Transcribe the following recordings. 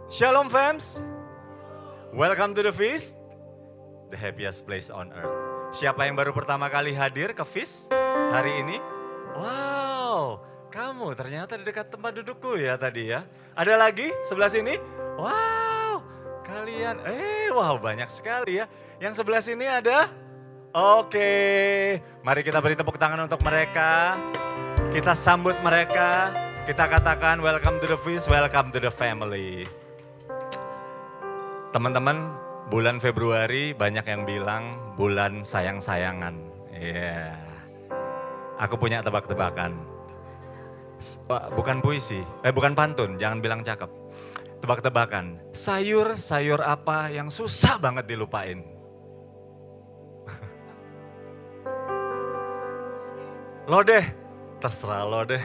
Shalom fams, welcome to the feast, the happiest place on earth. Siapa yang baru pertama kali hadir ke feast hari ini? Wow, kamu ternyata di dekat tempat dudukku ya tadi ya. Ada lagi sebelah sini? Wow, kalian, wow banyak sekali ya. Yang sebelah sini ada? Oke, mari kita beri tepuk tangan untuk mereka. Kita sambut mereka. Kita katakan welcome to the feast, welcome to the family. Teman-teman, bulan Februari banyak yang bilang bulan sayang-sayangan. Iya. Aku punya tebak-tebakan. Bukan puisi, bukan pantun, jangan bilang cakep. Tebak-tebakan, sayur apa yang susah banget dilupain? Lo deh, terserah lo deh.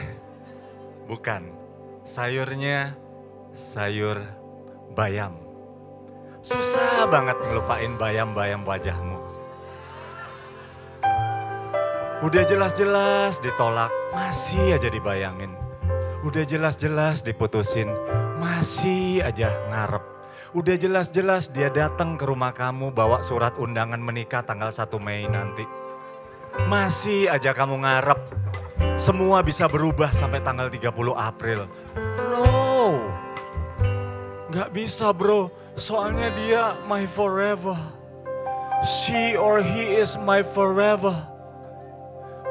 Bukan, sayurnya sayur bayam. Susah banget ngelupain bayam-bayam wajahmu. Udah jelas-jelas ditolak, masih aja dibayangin. Udah jelas-jelas diputusin, masih aja ngarep. Udah jelas-jelas dia datang ke rumah kamu bawa surat undangan menikah tanggal 1 Mei nanti. Masih aja kamu ngarep, semua bisa berubah sampai tanggal 30 April. No, gak bisa bro. Soalnya dia my forever. She or he is my forever.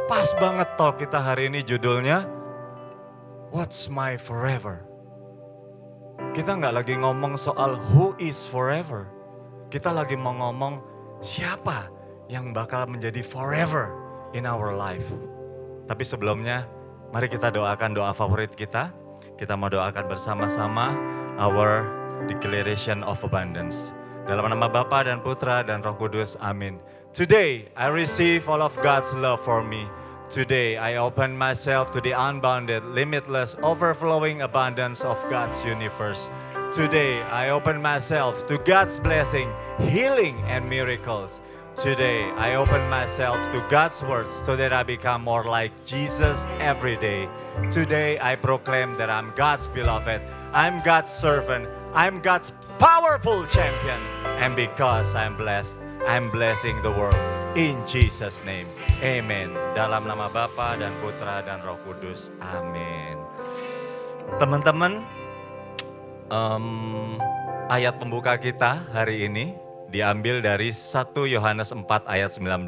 Pas banget talk kita hari ini judulnya What's my forever? Kita nggak lagi ngomong soal who is forever. Kita lagi mau ngomong siapa yang bakal menjadi forever in our life. Tapi sebelumnya mari kita doakan doa favorit kita. Kita mau doakan bersama-sama our declaration of abundance. Dalam nama Bapa dan Putra dan Roh Kudus, amin. Today I receive all of God's love for me. Today I open myself to the unbounded, limitless, overflowing abundance of God's universe. Today I open myself to God's blessing, healing and miracles. Today I open myself to God's words so that I become more like Jesus every day. Today I proclaim that I'm God's beloved, I'm God's servant, I'm God's powerful champion. And because I'm blessed, I'm blessing the world. In Jesus' name, amen. Dalam nama Bapa dan Putra dan Roh Kudus, amin. Teman-teman, ayat pembuka kita hari ini diambil dari 1 Yohanes 4 ayat 19.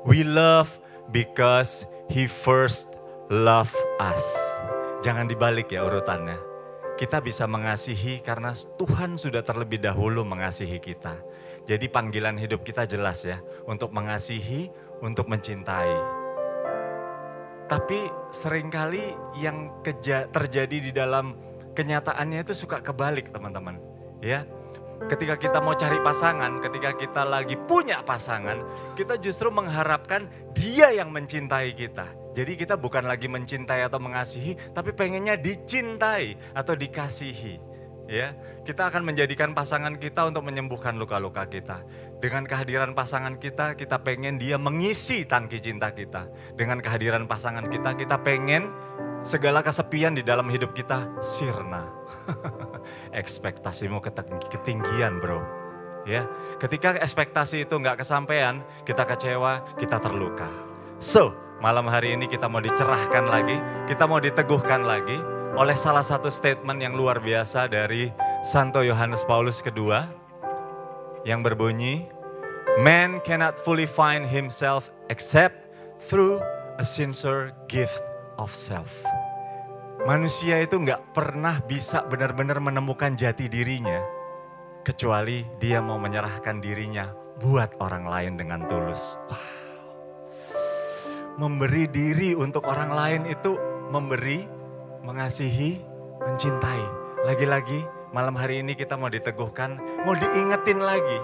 We love because he first loved us. Jangan dibalik ya urutannya. Kita bisa mengasihi karena Tuhan sudah terlebih dahulu mengasihi kita. Jadi panggilan hidup kita jelas ya, untuk mengasihi, untuk mencintai. Tapi seringkali yang terjadi di dalam kenyataannya itu suka kebalik teman-teman. Ya, ketika kita mau cari pasangan, ketika kita lagi punya pasangan, kita justru mengharapkan dia yang mencintai kita. Jadi kita bukan lagi mencintai atau mengasihi, tapi pengennya dicintai atau dikasihi. Ya, kita akan menjadikan pasangan kita untuk menyembuhkan luka-luka kita. Dengan kehadiran pasangan kita, kita pengen dia mengisi tangki cinta kita. Dengan kehadiran pasangan kita, kita pengen segala kesepian di dalam hidup kita sirna. Ekspektasimu ketinggian bro. Ya, ketika ekspektasi itu nggak kesampaian, kita kecewa, kita terluka. So, malam hari ini kita mau dicerahkan lagi, kita mau diteguhkan lagi oleh salah satu statement yang luar biasa dari Santo Yohanes Paulus II yang berbunyi, man cannot fully find himself except through a sincere gift of self. Manusia itu nggak pernah bisa benar-benar menemukan jati dirinya kecuali dia mau menyerahkan dirinya buat orang lain dengan tulus. Wow. Memberi diri untuk orang lain itu memberi, mengasihi, mencintai. Lagi-lagi malam hari ini kita mau diteguhkan, mau diingetin lagi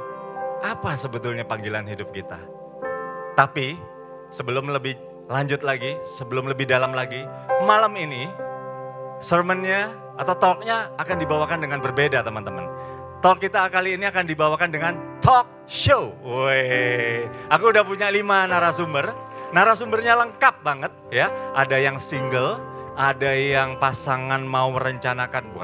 apa sebetulnya panggilan hidup kita. Tapi sebelum lebih lanjut lagi, sebelum lebih dalam lagi, malam ini sermonnya atau talknya akan dibawakan dengan berbeda teman-teman. Talk kita kali ini akan dibawakan dengan talk show. Wih, aku udah punya 5 narasumber. Narasumbernya lengkap banget ya. Ada yang single, Ada yang pasangan mau bukan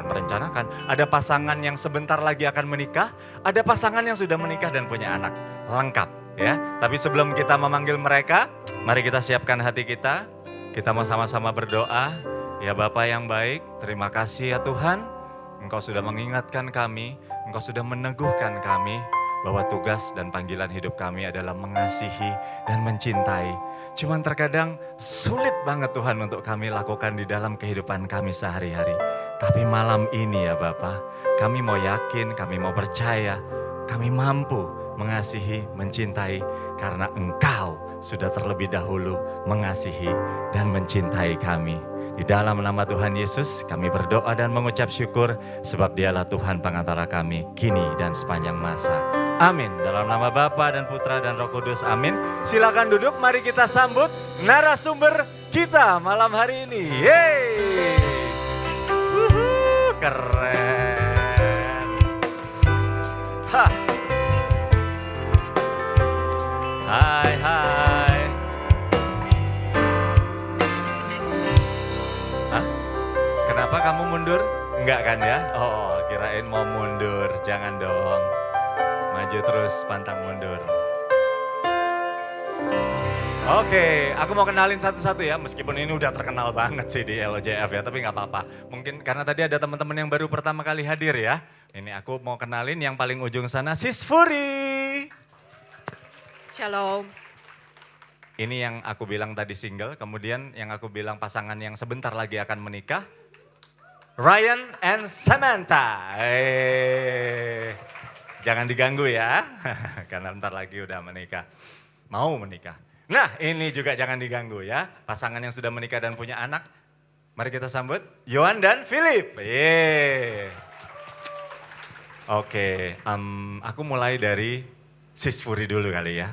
merencanakan, ada pasangan yang sebentar lagi akan menikah, ada pasangan yang sudah menikah dan punya anak. Lengkap ya. Tapi sebelum kita memanggil mereka, mari kita siapkan hati kita. Kita mau sama-sama berdoa. Ya Bapa yang baik, terima kasih ya Tuhan. Engkau sudah mengingatkan kami, Engkau sudah meneguhkan kami bahwa tugas dan panggilan hidup kami adalah mengasihi dan mencintai. Cuman terkadang sulit banget Tuhan untuk kami lakukan di dalam kehidupan kami sehari-hari. Tapi malam ini ya Bapa, kami mau yakin, kami mau percaya, kami mampu mengasihi, mencintai karena Engkau sudah terlebih dahulu mengasihi dan mencintai kami. Di dalam nama Tuhan Yesus kami berdoa dan mengucap syukur sebab Dialah Tuhan pengantara kami kini dan sepanjang masa. Amin. Dalam nama Bapa dan Putra dan Roh Kudus. Amin. Silakan duduk, mari kita sambut narasumber kita malam hari ini. Yeay. Keren. Hah. Hai, hai. Hah? Kenapa kamu mundur? Enggak kan ya? Oh, kirain mau mundur. Jangan dong. Maju terus, pantang mundur. Oke, aku mau kenalin satu-satu ya. Meskipun ini udah terkenal banget sih di LOJF ya, tapi nggak apa-apa. Mungkin karena tadi ada teman-teman yang baru pertama kali hadir ya. Ini aku mau kenalin yang paling ujung sana, Sis Furi. Shalom. Ini yang aku bilang tadi single, kemudian yang aku bilang pasangan yang sebentar lagi akan menikah. Ryan and Samantha. Jangan diganggu ya, karena bentar lagi udah menikah. Mau menikah. Nah ini juga jangan diganggu ya, pasangan yang sudah menikah dan punya anak. Mari kita sambut Yohan dan Philip. Oke, aku mulai dari Sis Furi dulu kali ya.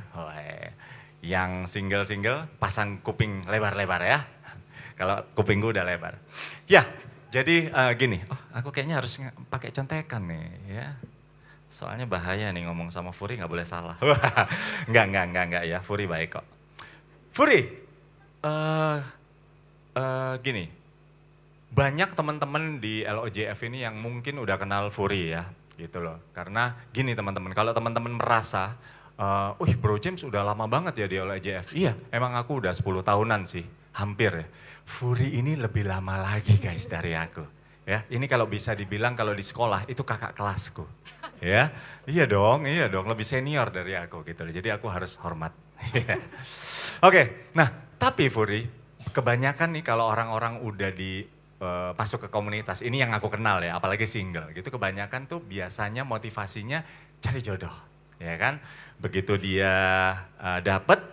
Yang single-single pasang kuping lebar-lebar ya. Kalau kupingku udah lebar. Ya, jadi gini, aku kayaknya harus pakai contekan nih ya. Soalnya bahaya nih ngomong sama Furi nggak boleh salah. Enggak ya, Furi baik kok. Furi, gini, banyak teman-teman di LOJF ini yang mungkin udah kenal Furi ya, gitu loh. Karena gini teman-teman, kalau teman-teman merasa, Bro James udah lama banget ya di LOJF. Iya, emang aku udah 10 tahunan sih, hampir ya. Furi ini lebih lama lagi guys dari aku. Ya, ini kalau bisa dibilang kalau di sekolah itu kakak kelasku. Ya, iya dong, lebih senior dari aku gitu. Jadi aku harus hormat. Oke, nah tapi Furi, kebanyakan nih kalau orang-orang udah masuk ke komunitas, ini yang aku kenal ya, apalagi single gitu, kebanyakan tuh biasanya motivasinya cari jodoh, ya kan? Begitu dia dapet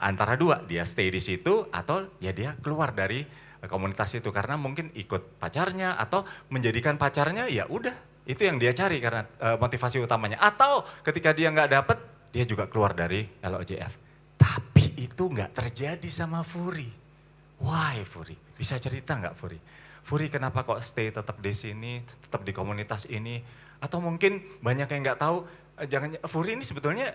antara dua, dia stay di situ atau ya dia keluar dari komunitas itu karena mungkin ikut pacarnya atau menjadikan pacarnya ya udah itu yang dia cari karena motivasi utamanya. Atau ketika dia nggak dapet, dia juga keluar dari LOJF. Tapi itu nggak terjadi sama Furi. Why Furi? Bisa cerita nggak Furi? Furi kenapa kok stay tetap di sini, tetap di komunitas ini? Atau mungkin banyak yang nggak tahu, Furi ini sebetulnya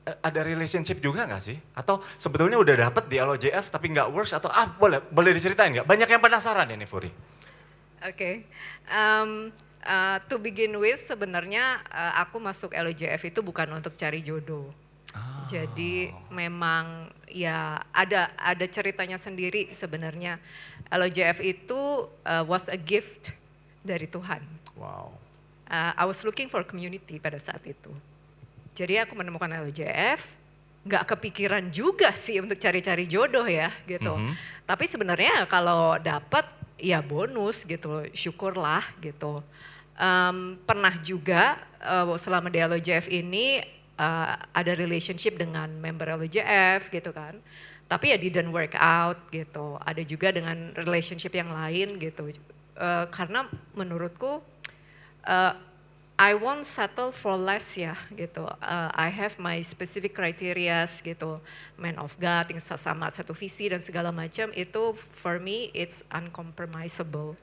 ada relationship juga nggak sih? Atau sebetulnya udah dapet di LOJF tapi nggak works atau boleh diceritain nggak? Banyak yang penasaran ini Furi. Oke. To begin with sebenarnya aku masuk LOJF itu bukan untuk cari jodoh. Jadi memang ya ada ceritanya sendiri sebenarnya. LOJF itu was a gift dari Tuhan. Wow. I was looking for community pada saat itu. Jadi aku menemukan LOJF, nggak kepikiran juga sih untuk cari-cari jodoh ya gitu. Tapi sebenarnya kalau dapat ya bonus gitu, syukurlah gitu. Pernah juga selama di LOJF ini ada relationship dengan member LOJF gitu kan. Tapi ya didn't work out gitu. Ada juga dengan relationship yang lain gitu. Karena menurutku I won't settle for less ya gitu. I have my specific criteria gitu. Man of God yang sama satu visi dan segala macam itu for me it's uncompromisable.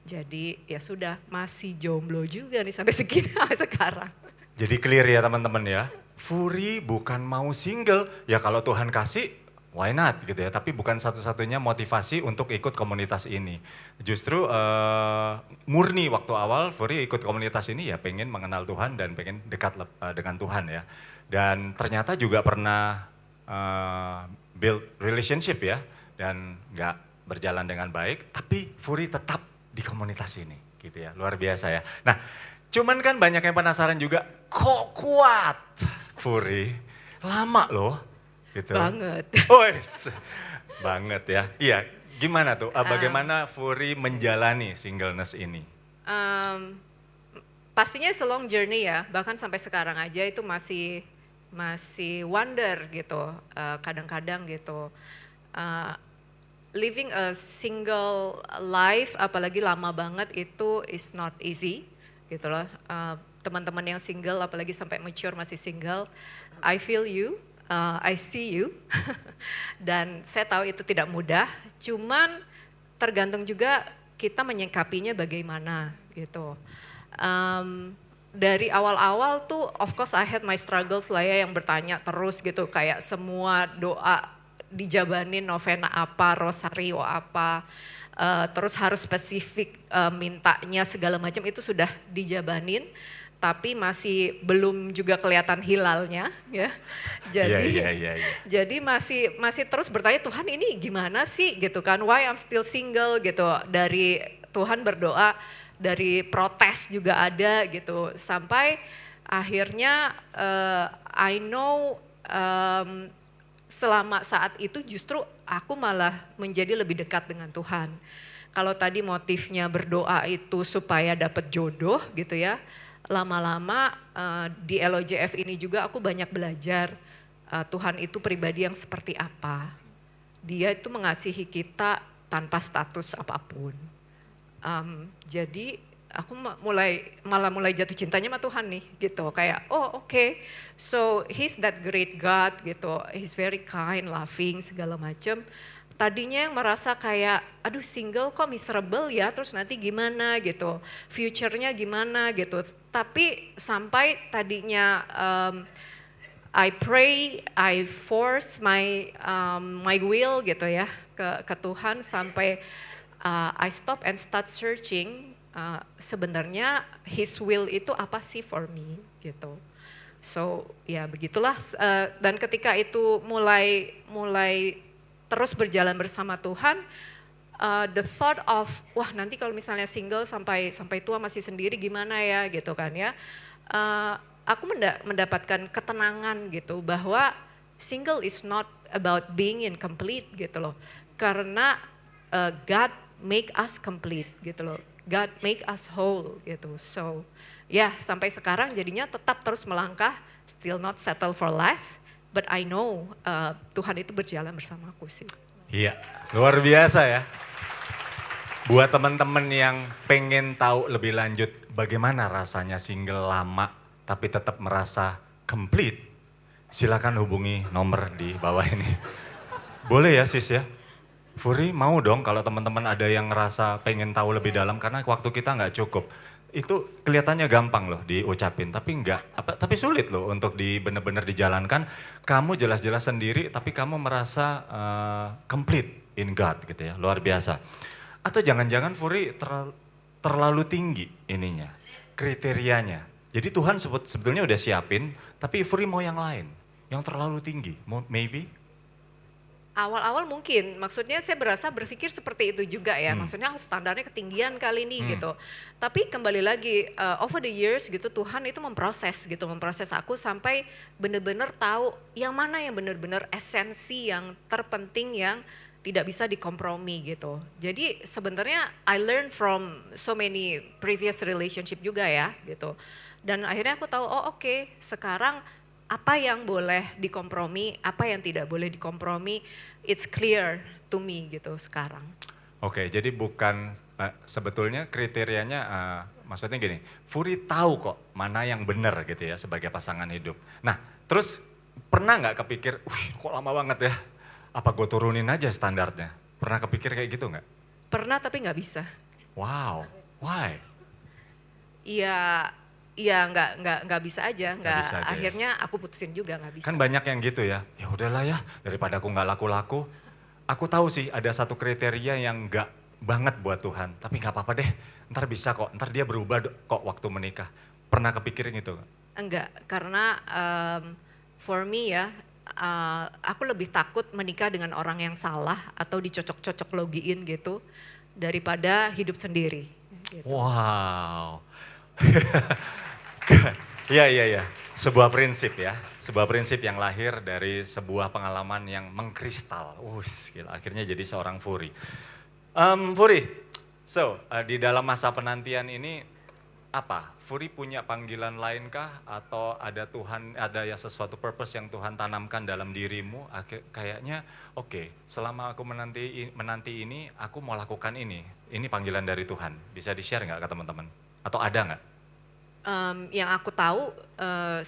Jadi ya sudah masih jomblo juga nih sampai segini sampai sekarang. Jadi clear ya teman-teman ya. Furi bukan mau single, ya kalau Tuhan kasih why not gitu ya. Tapi bukan satu-satunya motivasi untuk ikut komunitas ini. Justru murni waktu awal Furi ikut komunitas ini ya pengen mengenal Tuhan dan pengen dekat dengan Tuhan ya. Dan ternyata juga pernah build relationship ya. Dan nggak berjalan dengan baik, tapi Furi tetap di komunitas ini gitu ya. Luar biasa ya. Nah, cuman kan banyak yang penasaran juga, kok kuat Furi? Lama loh. Gitu. Banget. Banget ya. Iya, gimana tuh? Bagaimana Furi menjalani singleness ini? Pastinya it's a long journey ya, bahkan sampai sekarang aja itu masih wonder gitu, kadang-kadang gitu. Living a single life, apalagi lama banget itu is not easy gitu loh. Teman-teman yang single, apalagi sampai mature masih single, I feel you, I see you, dan saya tahu itu tidak mudah. Cuman tergantung juga kita menyikapinya bagaimana gitu. Dari awal-awal tuh, of course I had my struggles lah ya, yang bertanya terus gitu, kayak semua doa dijabanin, novena apa, rosario apa, terus harus spesifik mintanya segala macam itu sudah dijabanin, tapi masih belum juga kelihatan hilalnya ya. Jadi masih terus bertanya, Tuhan ini gimana sih gitu kan, why I'm still single gitu. Dari Tuhan berdoa, dari protes juga ada gitu, sampai akhirnya I know selama saat itu justru aku malah menjadi lebih dekat dengan Tuhan. Kalau tadi motifnya berdoa itu supaya dapat jodoh gitu ya, lama-lama di LOJF ini juga aku banyak belajar Tuhan itu pribadi yang seperti apa. Dia itu mengasihi kita tanpa status apapun. Jadi aku malah mulai jatuh cintanya sama Tuhan nih gitu, kayak okay, so he's that great God gitu, he's very kind, loving segala macem. Tadinya yang merasa kayak aduh single kok miserable ya, terus nanti gimana gitu, future-nya gimana gitu. Tapi sampai tadinya I pray, I force my will gitu ya ke Tuhan, sampai I stop and start searching. Sebenarnya His will itu apa sih for me gitu. So ya begitulah, dan ketika itu mulai terus berjalan bersama Tuhan, the thought of wah nanti kalau misalnya single sampai tua masih sendiri gimana ya gitu kan ya, aku mendapatkan ketenangan gitu bahwa single is not about being incomplete gitu loh, karena God make us complete gitu loh. God make us whole gitu. So ya sampai sekarang jadinya tetap terus melangkah, still not settle for less, but I know Tuhan itu berjalan bersama aku sih. Iya, luar biasa ya. Buat teman-teman yang pengen tahu lebih lanjut bagaimana rasanya single lama tapi tetap merasa complete, silakan hubungi nomor di bawah ini. Boleh ya sis ya? Furi mau dong kalau teman-teman ada yang ngerasa pengen tahu lebih dalam, karena waktu kita nggak cukup. Itu kelihatannya gampang loh diucapin, tapi sulit loh untuk benar-benar dijalankan. Kamu jelas-jelas sendiri, tapi kamu merasa complete in God gitu ya, luar biasa. Atau jangan-jangan Furi terlalu tinggi ininya, kriterianya. Jadi Tuhan sebetulnya udah siapin, tapi Furi mau yang lain, yang terlalu tinggi, maybe? Awal-awal mungkin, maksudnya saya berpikir seperti itu juga ya, maksudnya standarnya ketinggian kali ini gitu. Tapi kembali lagi, over the years gitu Tuhan itu memproses aku sampai benar-benar tahu yang mana yang benar-benar esensi yang terpenting yang tidak bisa dikompromi gitu. Jadi sebenarnya I learn from so many previous relationship juga ya gitu. Dan akhirnya aku tahu oke, sekarang apa yang boleh dikompromi, apa yang tidak boleh dikompromi, it's clear to me gitu sekarang. Oke, jadi bukan sebetulnya kriterianya, maksudnya gini, Furi tahu kok mana yang benar gitu ya sebagai pasangan hidup. Nah, terus pernah nggak kepikir, kok lama banget ya, apa gue turunin aja standarnya? Pernah kepikir kayak gitu nggak? Pernah tapi nggak bisa. Wow, why? Iya, Iya, nggak bisa aja, Nggak bisa aja ya. akhirnya aku putusin juga nggak bisa. Kan banyak yang gitu ya, ya udahlah ya daripada aku nggak laku-laku. Aku tahu sih ada satu kriteria yang nggak banget buat Tuhan, tapi nggak apa-apa deh, ntar bisa kok, ntar dia berubah kok waktu menikah. Pernah kepikirin itu? Enggak, karena for me ya, aku lebih takut menikah dengan orang yang salah atau dicocok-cocok logiin gitu daripada hidup sendiri. Gitu. Wow. Iya, iya, iya. Sebuah prinsip ya. Sebuah prinsip yang lahir dari sebuah pengalaman yang mengkristal. Gila, akhirnya jadi seorang Furi. Furi, di dalam masa penantian ini apa? Furi punya panggilan lainkah? Atau ada Tuhan, ada ya sesuatu purpose yang Tuhan tanamkan dalam dirimu? Kayaknya oke, selama aku menanti ini, aku mau lakukan ini. Ini panggilan dari Tuhan. Bisa di-share nggak ke teman-teman? Atau ada nggak? Yang aku tahu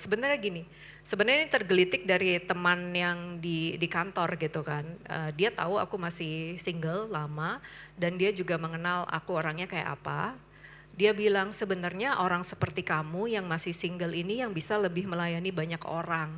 sebenarnya gini, sebenarnya ini tergelitik dari teman yang di kantor gitu kan. Dia tahu aku masih single lama dan dia juga mengenal aku orangnya kayak apa. Dia bilang sebenarnya orang seperti kamu yang masih single ini yang bisa lebih melayani banyak orang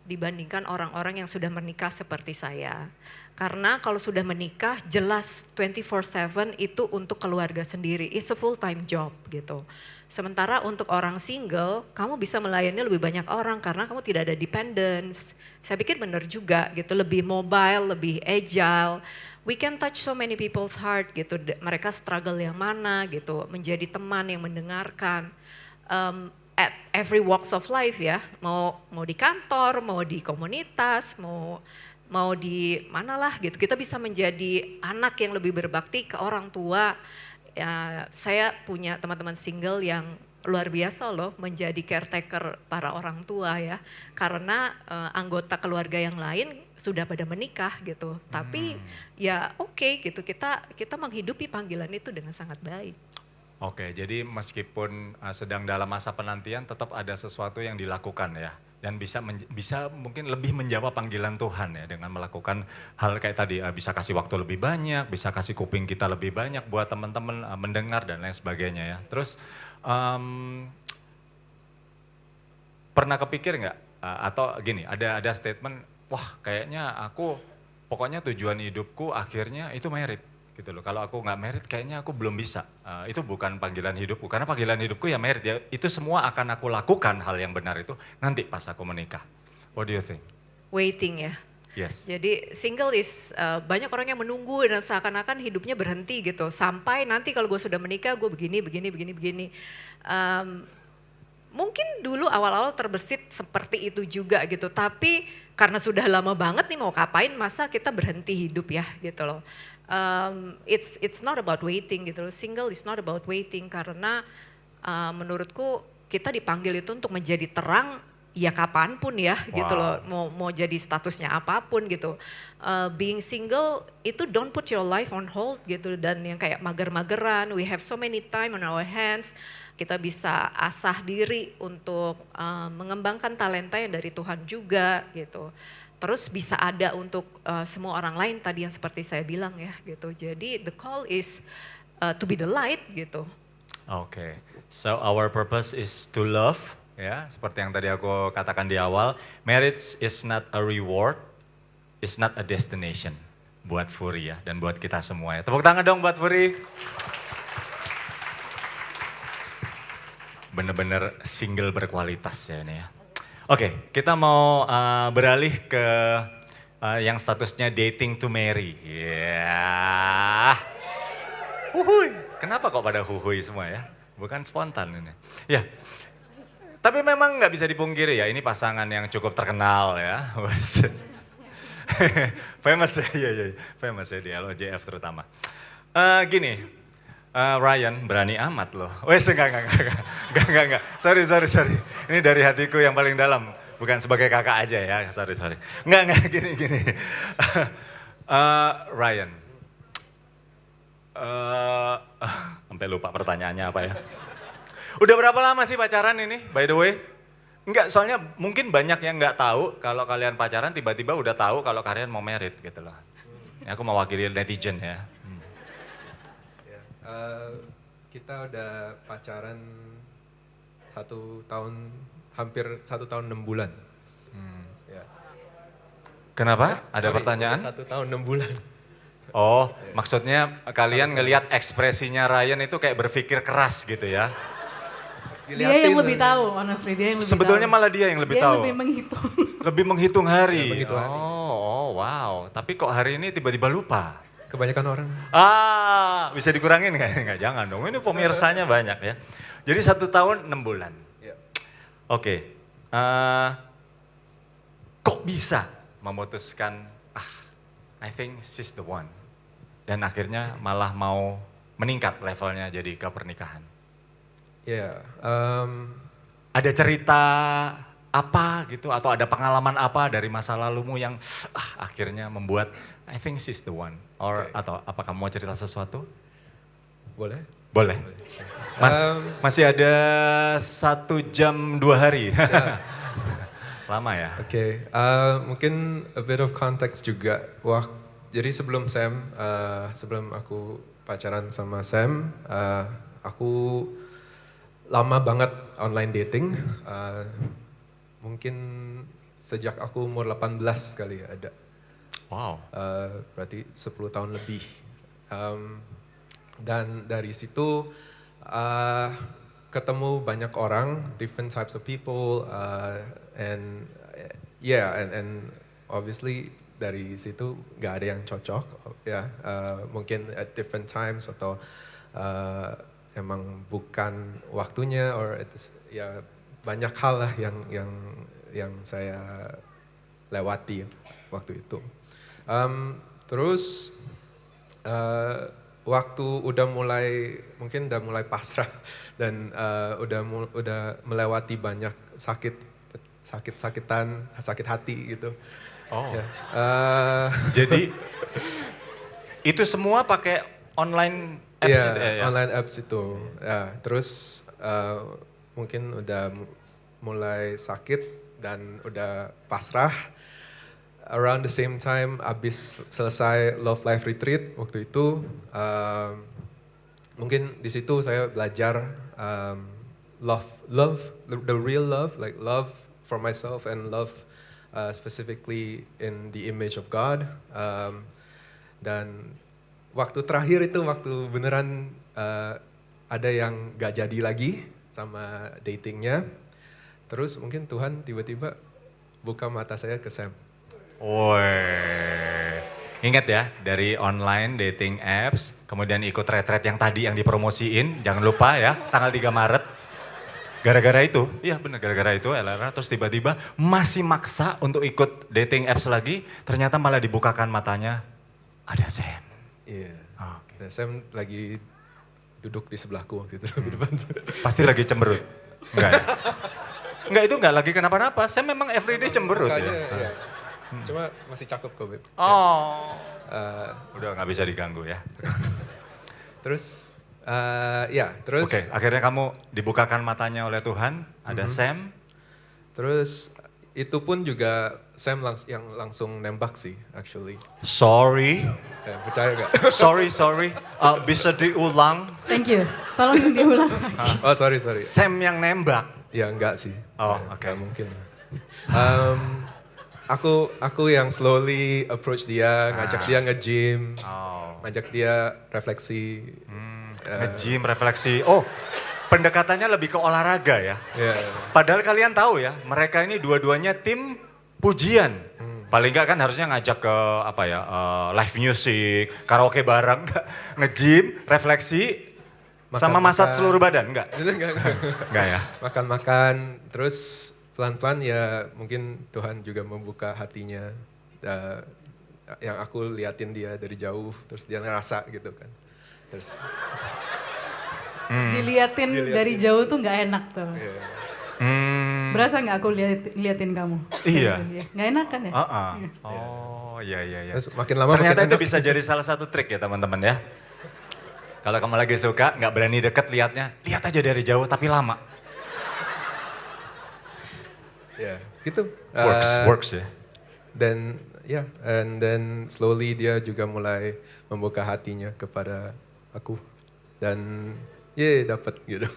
dibandingkan orang-orang yang sudah menikah seperti saya. Karena kalau sudah menikah jelas 24/7 itu untuk keluarga sendiri, it's a full time job gitu. Sementara untuk orang single, kamu bisa melayani lebih banyak orang karena kamu tidak ada dependence. Saya pikir benar juga gitu, lebih mobile, lebih agile. We can touch so many people's heart gitu, mereka struggle yang mana gitu, menjadi teman yang mendengarkan. At every walks of life ya, mau di kantor, mau di komunitas, mau di manalah gitu, kita bisa menjadi anak yang lebih berbakti ke orang tua. Ya, saya punya teman-teman single yang luar biasa loh menjadi caretaker para orang tua ya, karena anggota keluarga yang lain sudah pada menikah gitu. Tapi ya oke gitu, kita menghidupi panggilan itu dengan sangat baik. Oke, jadi meskipun sedang dalam masa penantian tetap ada sesuatu yang dilakukan ya. Dan bisa mungkin lebih menjawab panggilan Tuhan ya dengan melakukan hal kayak tadi, bisa kasih waktu lebih banyak, bisa kasih kuping kita lebih banyak buat teman-teman mendengar dan lain sebagainya ya. Terus pernah kepikir nggak atau gini, ada statement, wah kayaknya aku pokoknya tujuan hidupku akhirnya itu merit gitu loh. Kalau aku nggak merit kayaknya aku belum bisa. Itu bukan panggilan hidupku, karena panggilan hidupku ya merit ya. Itu semua akan aku lakukan hal yang benar itu nanti pas aku menikah. What do you think? Waiting ya. Yes. Jadi single is banyak orang yang menunggu dan seakan-akan hidupnya berhenti gitu. Sampai nanti kalau gue sudah menikah gue begini. Mungkin dulu awal-awal terbersit seperti itu juga gitu. Tapi karena sudah lama banget nih mau ngapain masa kita berhenti hidup ya gitu loh. It's not about waiting gitu loh. Single is not about waiting karena menurutku kita dipanggil itu untuk menjadi terang ya kapanpun ya gitu loh, mau jadi statusnya apapun gitu. Being single itu don't put your life on hold gitu, dan yang kayak mager-mageran, we have so many time on our hands, kita bisa asah diri untuk mengembangkan talenta yang dari Tuhan juga gitu. Terus bisa ada untuk semua orang lain tadi yang seperti saya bilang ya gitu. Jadi the call is to be the light gitu. Okay, so our purpose is to love. Ya, seperti yang tadi aku katakan di awal, marriage is not a reward, it's not a destination buat Furi ya, dan buat kita semua ya. Tepuk tangan dong buat Furi. Bener-bener single berkualitas ya ini ya. Oke, kita mau beralih ke yang statusnya dating to marry. Ya. Huhuy, kenapa kok pada huhuy semua ya? Bukan spontan ini. Ya. Tapi memang nggak bisa dipungkiri ya, ini pasangan yang cukup terkenal ya. Famous ya, iya, famous ya di LOJF terutama. Gini, Ryan berani amat loh. Wes enggak. Sorry. Ini dari hatiku yang paling dalam, bukan sebagai kakak aja ya, sorry. Enggak, gini. Ryan, sampai lupa pertanyaannya apa ya. Udah berapa lama sih pacaran ini, by the way? Enggak, soalnya mungkin banyak yang nggak tahu kalau kalian pacaran tiba-tiba udah tahu kalau kalian mau married gitu loh. Aku mewakili netizen ya. Kita udah pacaran hampir 1 tahun 6 bulan. Ya. Kenapa? Ada Sorry, pertanyaan? udah 1 tahun 6 bulan. Oh, maksudnya kalian ngelihat ekspresinya Ryan itu kayak berpikir keras gitu ya? Dia yang lebih tahu, honestly dia yang lebih Sebetulnya tahu. malah dia yang lebih Dia tahu. lebih menghitung. Lebih menghitung hari. Ya, menghitung hari. Oh, wow. Tapi kok hari ini tiba-tiba lupa? Kebanyakan orang. Bisa dikurangin nggak? Nggak, jangan dong. Ini pemirsanya banyak ya. Jadi 1 tahun 6 bulan. Ya. Oke. Kok bisa memutuskan, I think she's the one. Dan akhirnya malah mau meningkat levelnya jadi ke pernikahan. Ya, Ada cerita apa gitu atau ada pengalaman apa dari masa lalumu yang akhirnya membuat I think she's the one or Okay. atau apa kamu mau cerita sesuatu? boleh? Boleh. Masih ada 1 jam 2 hari. Lama ya? Oke, mungkin a bit of context juga. Jadi sebelum aku pacaran sama Sam, aku lama banget online dating. Mungkin sejak aku umur 18 kali ya ada. Wow. Berarti 10 tahun lebih. Dan dari situ ketemu banyak orang, different types of people, and obviously dari situ nggak ada yang cocok, ya. Mungkin at different times atau emang bukan waktunya, or ya banyak hal lah yang saya lewati waktu itu. Terus waktu udah mulai pasrah dan udah melewati banyak sakit hati gitu. Oh. Ya. Jadi itu semua pakai online apps Iya, itu ya? online apps itu. Ya, terus mungkin udah mulai sakit dan udah pasrah. Around the same time, abis selesai Love Life Retreat waktu itu, mungkin di situ saya belajar love, the real love, like love for myself and love specifically in the image of God. Dan waktu terakhir itu waktu beneran ada yang gak jadi lagi sama datingnya. Terus mungkin Tuhan tiba-tiba buka mata saya ke Sam. Woi, ingat ya dari online dating apps, kemudian ikut retret yang tadi yang dipromosiin, jangan lupa ya tanggal 3 Maret. Gara-gara itu, iya benar gara-gara itu LRA terus tiba-tiba masih maksa untuk ikut dating apps lagi, ternyata malah dibukakan matanya, ada Sam. Iya. Okay. Nah, Sam lagi duduk di sebelahku waktu itu di depan. Pasti lagi cemberut, enggak ya? Enggak, itu enggak lagi kenapa-napa, Sam memang everyday cemberut Mukanya, ya. iya. Cuma masih cakep kok, Beb. Oh, udah nggak bisa diganggu ya. Terus, Oke, akhirnya kamu dibukakan matanya oleh Tuhan, ada Sam. Terus itu pun juga Sam yang langsung nembak sih, actually. Sorry, Percaya gak? sorry, bisa diulang. Thank you. Tolong diulang. Oh sorry. Sam yang nembak. Ya enggak sih. Oh, Ya, oke. nggak mungkin. Aku yang slowly approach dia, ngajak dia nge-gym, ngajak dia refleksi. Nge-gym, refleksi. Oh, pendekatannya lebih ke olahraga ya. Yeah. Padahal kalian tahu ya, mereka ini dua-duanya tim pujian. Paling enggak kan harusnya ngajak ke live music, karaoke bareng, nge-gym, refleksi, sama masak seluruh badan, enggak? Enggak ya? Makan-makan, terus pelan-pelan ya mungkin Tuhan juga membuka hatinya. Yang aku liatin dia dari jauh, terus dia ngerasa gitu kan. Terus Diliatin dari jauh tuh nggak enak tuh. yeah. Berasa nggak aku liatin kamu? Iya. Nggak enak kan ya? Oh, iya. Terus makin lama Ternyata makin itu enak. bisa jadi salah satu trik ya teman-teman ya. Kalau kamu lagi suka, nggak berani deket liatnya, lihat aja dari jauh tapi lama. Ya, gitu. Works ya. Dan and then slowly dia juga mulai membuka hatinya kepada aku. Dan dapat gitu.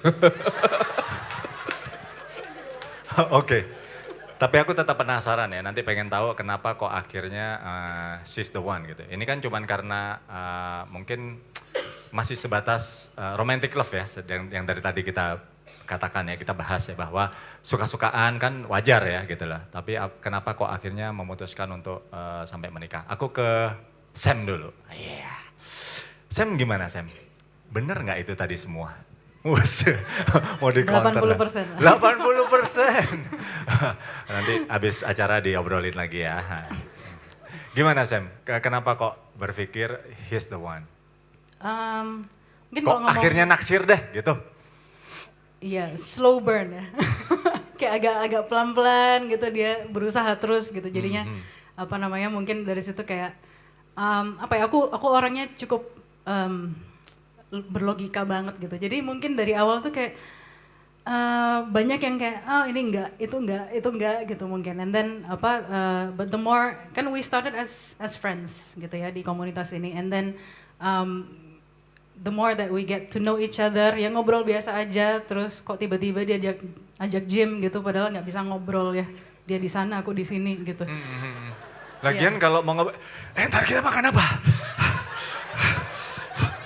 Oke. Tapi aku tetap penasaran ya, nanti pengen tahu kenapa kok akhirnya she's the one gitu. Ini kan cuman karena mungkin masih sebatas romantic love ya, yang dari tadi kita katakan ya, kita bahas ya bahwa suka-sukaan kan wajar ya gitu lah. Tapi kenapa kok akhirnya memutuskan untuk sampai menikah? Aku ke Sam dulu. Iya. Sam gimana Sam? Bener nggak itu tadi semua? Mau di counter 80%. 80%. Nanti habis acara diobrolin lagi ya. Gimana Sam? Kenapa kok berpikir he's the one? Mungkin Kok kalau ngomong, akhirnya naksir deh gitu? iya slow burn ya. Kayak agak pelan-pelan gitu dia berusaha terus gitu. Jadinya apa namanya mungkin dari situ kayak apa ya aku orangnya cukup berlogika banget gitu. Jadi mungkin dari awal tuh kayak banyak yang kayak oh ini enggak, itu enggak gitu mungkin. And then but the more kan we started as friends gitu ya di komunitas ini. And then the more that we get to know each other, ya ngobrol biasa aja, terus kok tiba-tiba dia ajak gym gitu, padahal nggak bisa ngobrol ya. Dia di sana, aku di sini gitu. Lagian kalau mau ngobrol, ntar kita makan apa?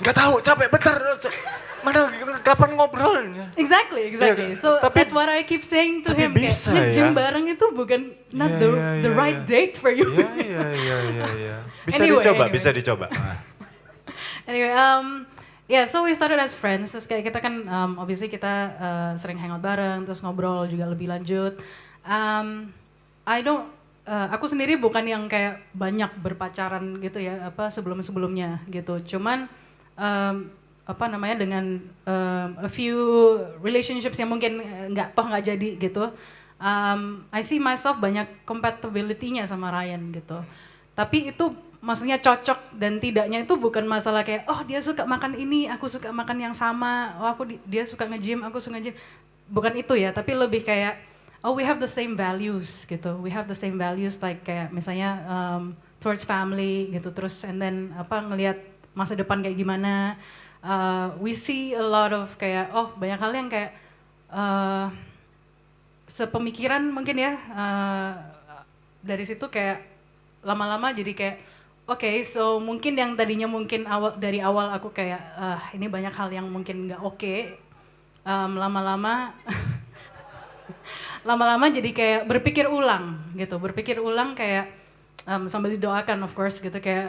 Gak tahu, capek, bentar. Mana kapan ngobrolnya? Exactly. Iya, So tapi- that's what I keep saying to tapi him. bisa Kayak nge-gym ya. bareng itu bukan not Iya, the right iya. date for you. Iya. Bisa Anyway, dicoba, anyway. bisa dicoba. Anyway, yeah, so we started as friends. Terus kayak kita kan, obviously kita sering hangout bareng, terus ngobrol juga lebih lanjut. Aku sendiri bukan yang kayak banyak berpacaran gitu ya, sebelum-sebelumnya gitu. Cuman dengan a few relationships yang mungkin nggak jadi gitu. I see myself banyak compatibility-nya sama Ryan gitu. Tapi itu maksudnya cocok dan tidaknya itu bukan masalah kayak oh dia suka makan ini, aku suka makan yang sama, dia suka nge-gym, aku suka nge-gym. Bukan itu ya, tapi lebih kayak oh we have the same values gitu. We have the same values like kayak misalnya towards family gitu, terus and then ngelihat masa depan kayak gimana. We see a lot of kayak banyak hal yang kayak sepemikiran mungkin ya. Dari situ kayak lama-lama jadi kayak okay, so mungkin yang tadinya mungkin dari awal aku kayak ini banyak hal yang mungkin nggak oke. Lama-lama lama-lama jadi kayak berpikir ulang kayak sambil didoakan of course gitu kayak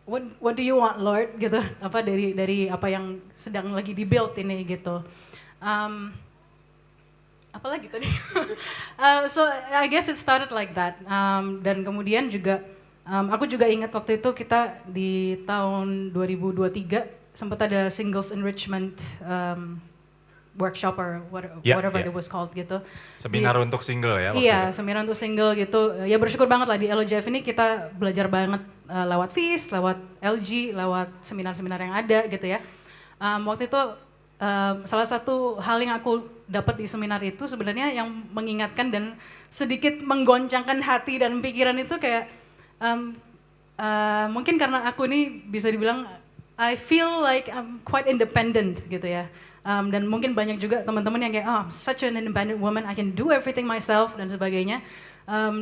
what do you want Lord gitu dari apa yang sedang lagi di-build ini gitu. Apalagi tadi? So I guess it started like that. Dan kemudian juga aku juga ingat waktu itu kita di tahun 2023 sempat ada singles enrichment workshop or whatever it was called gitu. Seminar untuk single ya waktu Iya, itu. seminar untuk single gitu. Ya bersyukur banget lah di LOJF ini kita belajar banget lewat FIS, lewat LG, lewat seminar-seminar yang ada gitu ya. Waktu itu salah satu hal yang aku dapat di seminar itu sebenarnya yang mengingatkan dan sedikit menggoncangkan hati dan pikiran itu kayak mungkin karena aku ini bisa dibilang I feel like I'm quite independent gitu ya. Dan mungkin banyak juga teman-teman yang kayak such an independent woman, I can do everything myself dan sebagainya.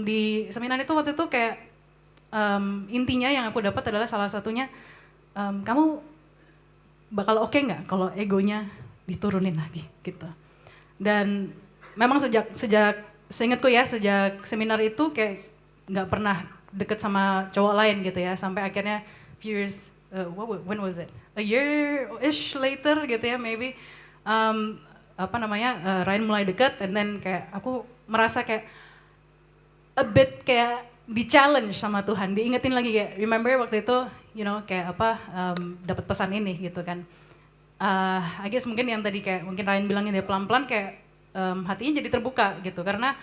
Di seminar itu waktu itu kayak intinya yang aku dapat adalah salah satunya kamu bakal oke nggak kalau egonya diturunin lagi gitu. Dan memang sejak seingatku ya sejak seminar itu kayak nggak pernah deket sama cowok lain gitu ya sampai akhirnya few years when was it a year-ish later gitu ya maybe Ryan mulai deket and then kayak aku merasa kayak a bit kayak di-challenge sama Tuhan, diingetin lagi kayak remember waktu itu kayak dapat pesan ini gitu kan. I guess mungkin yang tadi kayak mungkin Ryan bilangin dia pelan-pelan kayak hatinya jadi terbuka gitu karena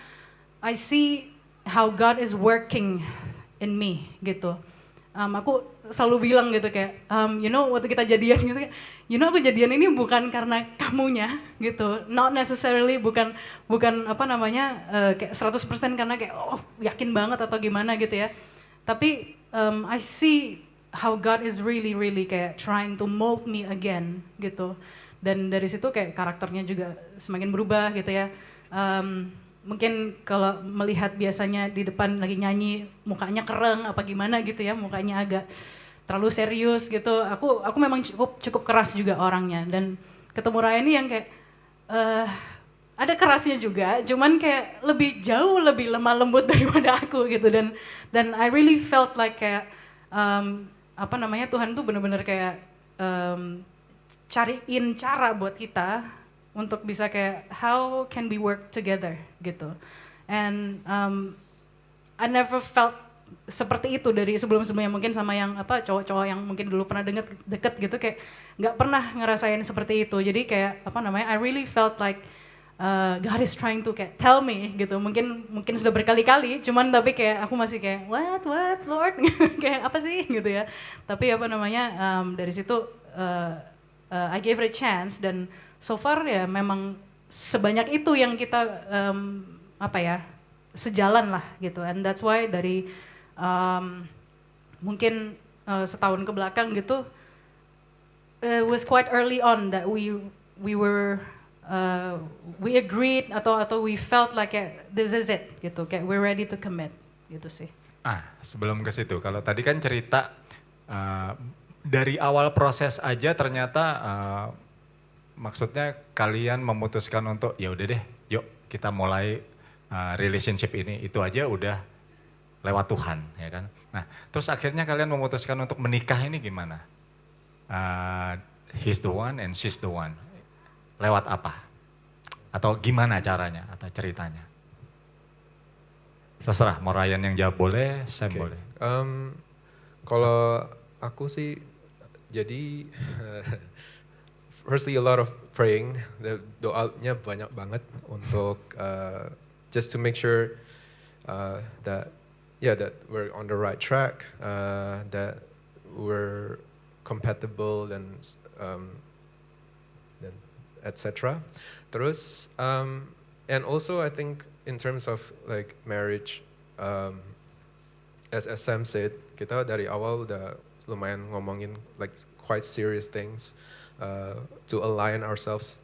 I see how God is working in me gitu. Aku selalu bilang gitu kayak, waktu kita jadian gitu kayak, aku jadian ini bukan karena kamunya gitu, not necessarily bukan kayak 100% karena kayak yakin banget atau gimana gitu ya. Tapi I see how God is really kayak trying to mold me again gitu. Dan dari situ kayak karakternya juga semakin berubah gitu ya. Mungkin kalau melihat biasanya di depan lagi nyanyi mukanya kereng apa gimana gitu ya, mukanya agak terlalu serius gitu. Aku memang cukup keras juga orangnya, dan ketemu Ryan ini yang kayak ada kerasnya juga, cuman kayak jauh lebih lemah lembut daripada aku gitu, dan I really felt like kayak Tuhan tuh bener-bener kayak cariin cara buat kita untuk bisa kayak how can we work together gitu. And I never felt seperti itu dari sebelum-sebelumnya, mungkin sama yang cowok-cowok yang mungkin dulu pernah deket gitu, kayak nggak pernah ngerasain seperti itu. Jadi kayak I really felt like God is trying to kayak tell me gitu. Mungkin sudah berkali-kali, cuman tapi kayak aku masih kayak what Lord kayak apa sih gitu ya. Tapi dari situ I gave it a chance, dan so far ya memang sebanyak itu yang kita sejalan lah gitu. And that's why dari mungkin setahun ke belakang gitu, it was quite early on that we agreed atau we felt like this is it gitu, kayak we're ready to commit gitu sih. Sebelum ke situ, kalau tadi kan cerita dari awal proses aja ternyata maksudnya kalian memutuskan untuk ya udah deh, yuk kita mulai relationship ini, itu aja udah lewat Tuhan, ya kan. Nah, terus akhirnya kalian memutuskan untuk menikah ini gimana? He's the one and she's the one. Lewat apa? Atau gimana caranya atau ceritanya? Terserah, mau Ryan yang jawab boleh, Sam boleh. Kalau aku sih, jadi firstly a lot of praying, doanya banyak banget untuk just to make sure that we're on the right track, that we're compatible dan etc. Terus and also I think in terms of like marriage, as Sam said, kita dari awal udah lumayan ngomongin like quite serious things to align ourselves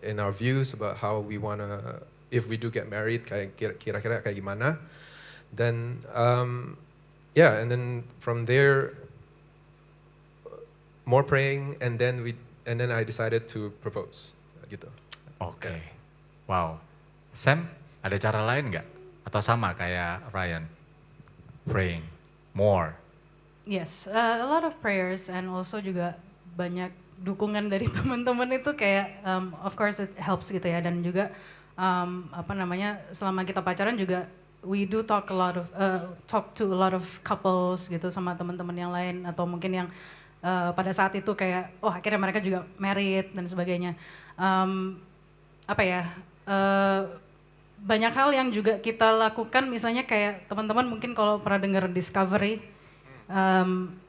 in our views about how we wanna, if we do get married, kayak kira-kira kayak gimana. Then and then from there more praying, and then I decided to propose gitu. Oke. Wow. Sam, ada cara lain nggak? Atau sama kayak Ryan? Praying more. Yes, a lot of prayers, and also juga banyak dukungan dari teman-teman itu kayak of course it helps gitu ya, dan juga selama kita pacaran juga we do talk to a lot of couples gitu sama teman-teman yang lain, atau mungkin yang pada saat itu kayak akhirnya mereka juga married dan sebagainya. Banyak hal yang juga kita lakukan, misalnya kayak teman-teman mungkin kalau pernah dengar Discovery,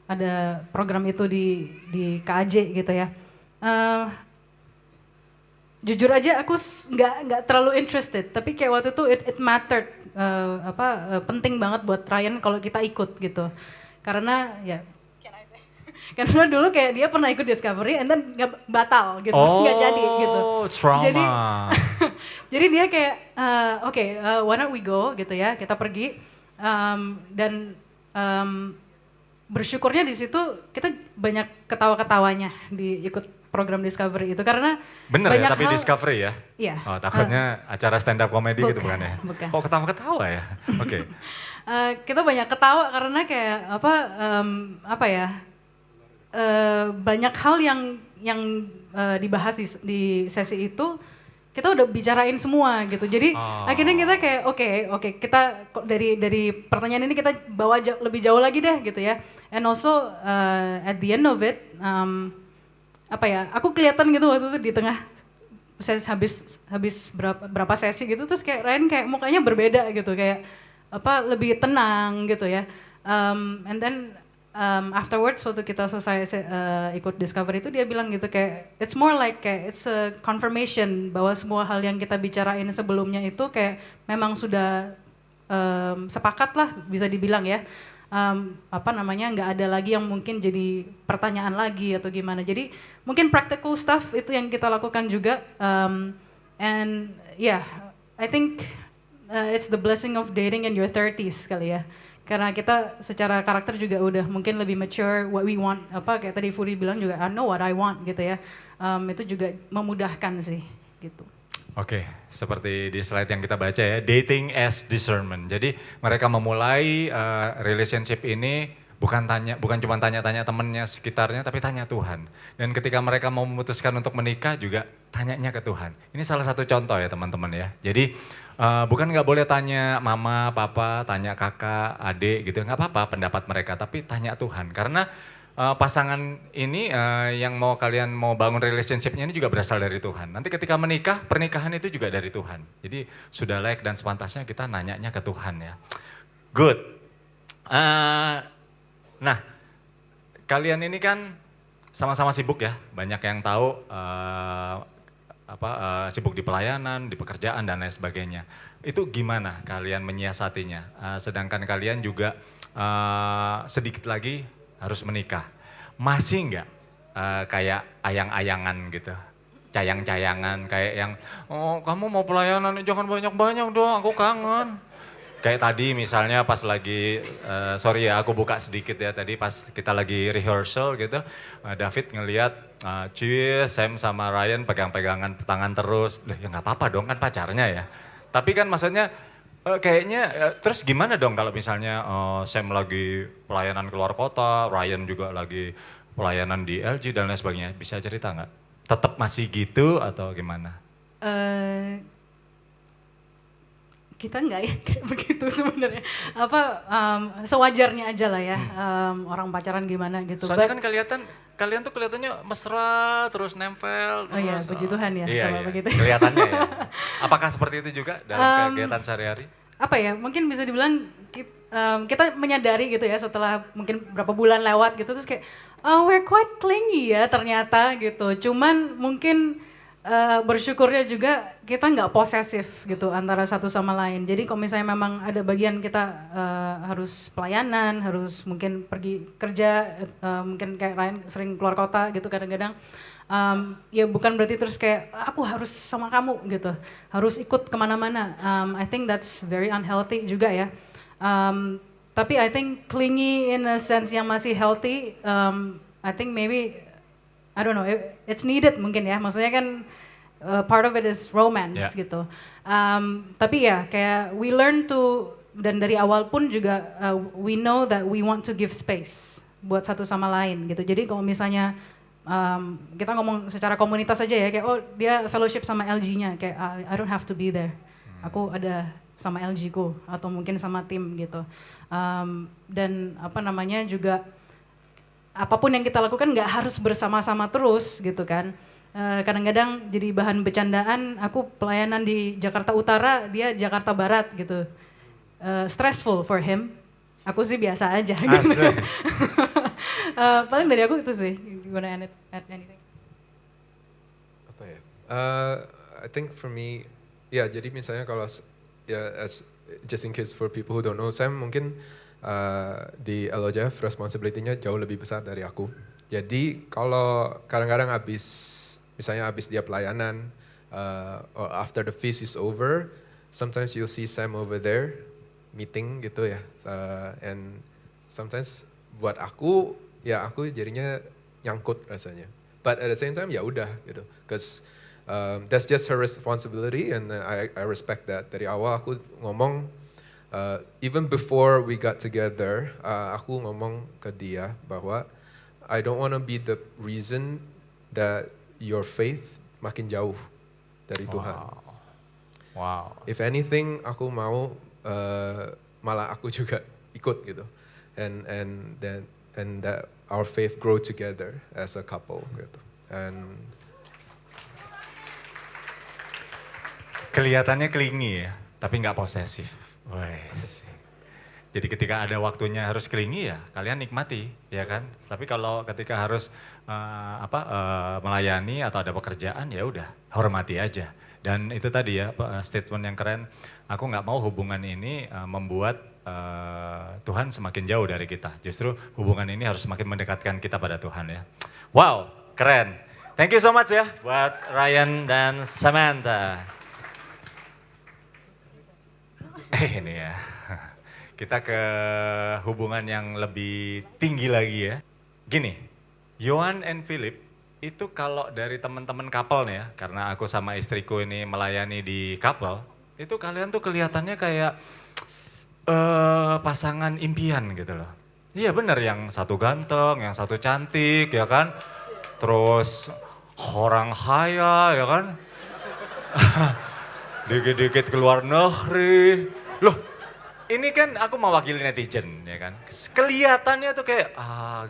ada program itu di KAJ gitu ya. Jujur aja aku nggak terlalu interested, tapi kayak waktu itu it mattered, penting banget buat Ryan kalau kita ikut gitu, karena ya karena dulu kayak dia pernah ikut Discovery and then batal gitu, nggak jadi gitu. Trauma. Jadi dia kayak why not we go gitu ya, kita pergi, dan bersyukurnya di situ kita banyak ketawa-ketawanya di ikut program Discovery itu, karena bener banyak ya, tapi hal, Discovery ya? Iya. Oh, takutnya acara stand up comedy gitu bukan ya? Bukan. Kok ketawa-ketawa ya? Oke. Kita banyak ketawa karena kayak banyak hal yang dibahas di sesi itu kita udah bicarain semua gitu. Jadi akhirnya kita kayak oke, kita dari pertanyaan ini kita bawa lebih jauh lagi deh gitu ya. And also at the end of it, aku kelihatan gitu waktu itu di tengah sesi, habis berapa sesi gitu, terus kayak Ryan kayak mukanya berbeda gitu, kayak lebih tenang gitu ya. And then afterwards waktu kita selesai ikut Discovery itu, dia bilang gitu kayak it's more like kayak it's a confirmation bahwa semua hal yang kita bicarain sebelumnya itu kayak memang sudah sepakat lah bisa dibilang ya. Nggak ada lagi yang mungkin jadi pertanyaan lagi atau gimana. Jadi mungkin practical stuff itu yang kita lakukan juga, And yeah, I think it's the blessing of dating in your 30s kali ya. Karena kita secara karakter juga udah mungkin lebih mature, what we want, apa kayak tadi Furi bilang juga, I know what I want gitu ya. Itu juga memudahkan sih gitu. Oke, seperti di slide yang kita baca ya, dating as discernment. Jadi mereka memulai relationship ini bukan cuma tanya-tanya temennya sekitarnya, tapi tanya Tuhan. Dan ketika mereka mau memutuskan untuk menikah juga tanyanya ke Tuhan. Ini salah satu contoh ya teman-teman ya. Jadi bukan nggak boleh tanya mama, papa, tanya kakak, adik gitu, nggak apa-apa pendapat mereka, tapi tanya Tuhan. Karena pasangan ini yang kalian mau bangun relationship-nya ini juga berasal dari Tuhan. Nanti ketika menikah, pernikahan itu juga dari Tuhan. Jadi sudah layak dan sepantasnya kita nanyanya ke Tuhan ya. Good. Nah, kalian ini kan sama-sama sibuk ya, banyak yang tahu sibuk di pelayanan, di pekerjaan dan lain sebagainya. Itu gimana kalian menyiasatinya? Sedangkan kalian juga sedikit lagi harus menikah. Masih enggak kayak ayang-ayangan gitu? Cayang-cayangan kayak yang, oh kamu mau pelayanan jangan banyak-banyak dong, aku kangen. Kayak tadi misalnya pas lagi, sorry ya aku buka sedikit ya, tadi pas kita lagi rehearsal gitu, David ngelihat Sam sama Ryan pegang-pegangan tangan terus, ya nggak apa-apa dong kan pacarnya ya. Tapi kan maksudnya kayaknya terus gimana dong kalau misalnya Sam lagi pelayanan keluar kota, Ryan juga lagi pelayanan di LG dan lain sebagainya, bisa cerita nggak? Tetap masih gitu atau gimana? Kita nggak ya kayak begitu sebenarnya. Sewajarnya aja lah ya, orang pacaran gimana gitu. Soalnya kan kalian tuh kelihatannya mesra, terus nempel. Oh iya, puji Tuhan ya kalau begitu. Kelihatannya ya. Apakah seperti itu juga dalam kegiatan sehari-hari? Apa ya, mungkin bisa dibilang kita menyadari gitu ya setelah mungkin berapa bulan lewat gitu, terus kayak, oh, we're quite clingy ya ternyata gitu. Cuman mungkin bersyukurnya juga kita nggak posesif gitu antara satu sama lain. Jadi kalau misalnya memang ada bagian kita harus pelayanan, harus mungkin pergi kerja, mungkin kayak Ryan sering keluar kota gitu kadang-kadang. Ya bukan berarti terus kayak aku harus sama kamu gitu, harus ikut kemana-mana. I think that's very unhealthy juga ya. Tapi I think clingy in a sense yang masih healthy, I think maybe I don't know, it's needed mungkin ya. Maksudnya kan part of it is romance gitu. Tapi ya kayak we learn to, dan dari awal pun juga we know that we want to give space buat satu sama lain gitu. Jadi kalau misalnya kita ngomong secara komunitas aja ya, kayak oh dia fellowship sama LG-nya, kayak I don't have to be there. Aku ada sama LG ku atau mungkin sama tim gitu. Dan apa namanya juga, apapun yang kita lakukan nggak harus bersama-sama terus gitu kan. Kadang-kadang jadi bahan bercandaan, aku pelayanan di Jakarta Utara, dia Jakarta Barat gitu. Stressful for him, aku sih biasa aja gitu. Paling dari aku itu sih, you wanna add anything? Apa ya, I think for me, ya jadi misalnya kalau, ya just in case for people who don't know, Sam mungkin di LOJF responsibility-nya jauh lebih besar dari aku. Jadi kalau kadang-kadang misalnya habis dia pelayanan, or after the feast is over, sometimes you'll see Sam over there meeting gitu ya. And sometimes buat aku, ya aku jadinya nyangkut rasanya. But at the same time ya udah gitu, because that's just her responsibility and I respect that. Dari awal aku ngomong, even before we got together, aku ngomong ke dia bahwa I don't want to be the reason that your faith makin jauh dari Tuhan. Wow. If anything, aku mau malah aku juga ikut gitu, and that our faith grow together as a couple gitu. And Kelihatannya clingy ya, tapi nggak posesif. Wes. Jadi ketika ada waktunya harus clingy ya, kalian nikmati, ya kan? Tapi kalau ketika harus melayani atau ada pekerjaan, ya udah hormati aja. Dan itu tadi ya statement yang keren. Aku nggak mau hubungan ini membuat Tuhan semakin jauh dari kita. Justru hubungan ini harus semakin mendekatkan kita pada Tuhan ya. Wow, keren. Thank you so much ya buat Ryan dan Samantha. Ini ya, kita ke hubungan yang lebih tinggi lagi ya. Gini, Yohan and Philip itu kalau dari teman-teman couple nih ya, karena aku sama istriku ini melayani di couple, itu kalian tuh kelihatannya kayak pasangan impian gitu loh. Iya bener, yang satu ganteng, yang satu cantik ya kan. Terus orang kaya ya kan. Dikit-dikit keluar negeri. Loh, ini kan aku mewakili netizen ya kan. Kelihatannya tuh kayak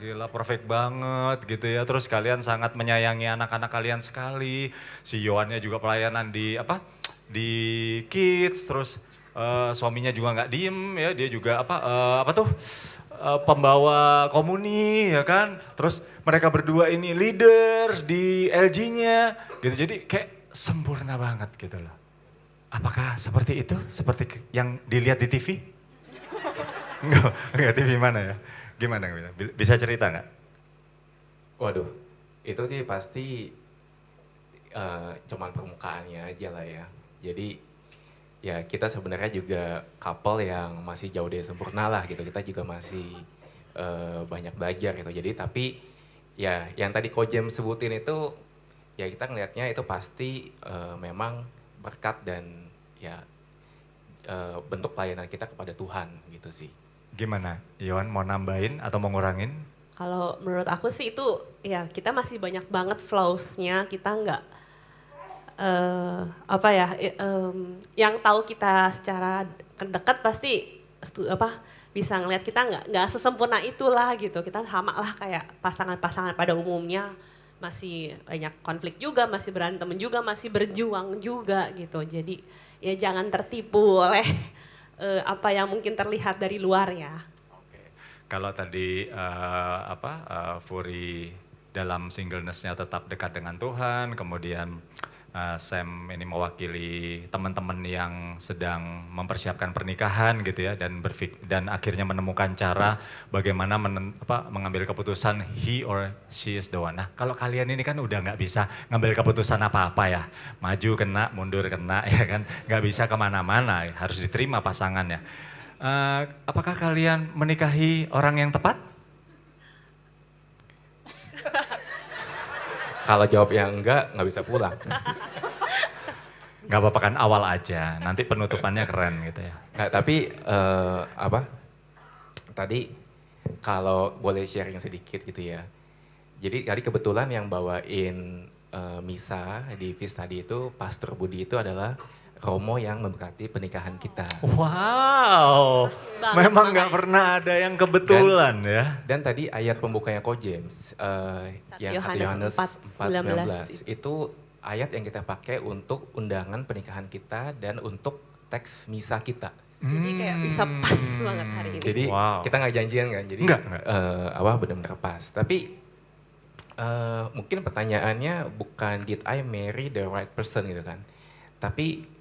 gila perfect banget gitu ya. Terus kalian sangat menyayangi anak-anak kalian sekali. Si Yohannya juga pelayanan di di kids, terus suaminya juga nggak diem ya, dia juga pembawa komuni ya kan. Terus mereka berdua ini leaders di LG-nya gitu. Jadi kayak sempurna banget gitu loh. Apakah seperti itu? Seperti yang dilihat di TV? Enggak TV mana ya? Gimana? Bisa cerita nggak? Waduh, itu sih pasti cuman permukaannya aja lah ya. Jadi ya kita sebenarnya juga couple yang masih jauh dari sempurna lah gitu. Kita juga masih banyak belajar gitu. Jadi tapi ya yang tadi Ko James sebutin itu ya kita ngelihatnya itu pasti memang berkat dan ya bentuk pelayanan kita kepada Tuhan gitu sih. Gimana? Yohan mau nambahin atau mau ngurangin? Kalau menurut aku sih itu ya kita masih banyak banget flaws-nya, kita nggak yang tahu kita secara dekat pasti bisa ngelihat kita nggak sesempurna itulah gitu. Kita sama lah kayak pasangan-pasangan pada umumnya, masih banyak konflik juga, masih berantem juga, masih berjuang juga gitu. Jadi ya jangan tertipu oleh apa yang mungkin terlihat dari luar ya. Oke. Kalau tadi Furi dalam singleness-nya tetap dekat dengan Tuhan, kemudian Sam ini mewakili teman-teman yang sedang mempersiapkan pernikahan gitu ya, dan akhirnya menemukan cara bagaimana mengambil keputusan he or she is the one. Nah kalau kalian ini kan udah nggak bisa ngambil keputusan apa-apa ya, maju kena, mundur kena ya kan, nggak bisa kemana-mana, harus diterima pasangannya. Apakah kalian menikahi orang yang tepat? Kalau jawab yang enggak bisa pulang. Nggak apa-apa kan, awal aja, nanti penutupannya keren gitu ya. Nggak, tapi tadi kalau boleh sharing sedikit gitu ya. Jadi tadi kebetulan yang bawain misa di Feast tadi itu Pastor Budi itu adalah Romo yang memberkati pernikahan kita. Wow, memang nggak pernah ada yang kebetulan ya. Dan tadi ayat pembukanya Ko James yang 1 Yohanes 4:19 itu ayat yang kita pakai untuk undangan pernikahan kita dan untuk teks misa kita. Jadi kayak bisa pas banget hari ini. Jadi kita nggak janjian kan, jadi enggak. Benar-benar pas. Tapi mungkin pertanyaannya bukan did I marry the right person gitu kan, tapi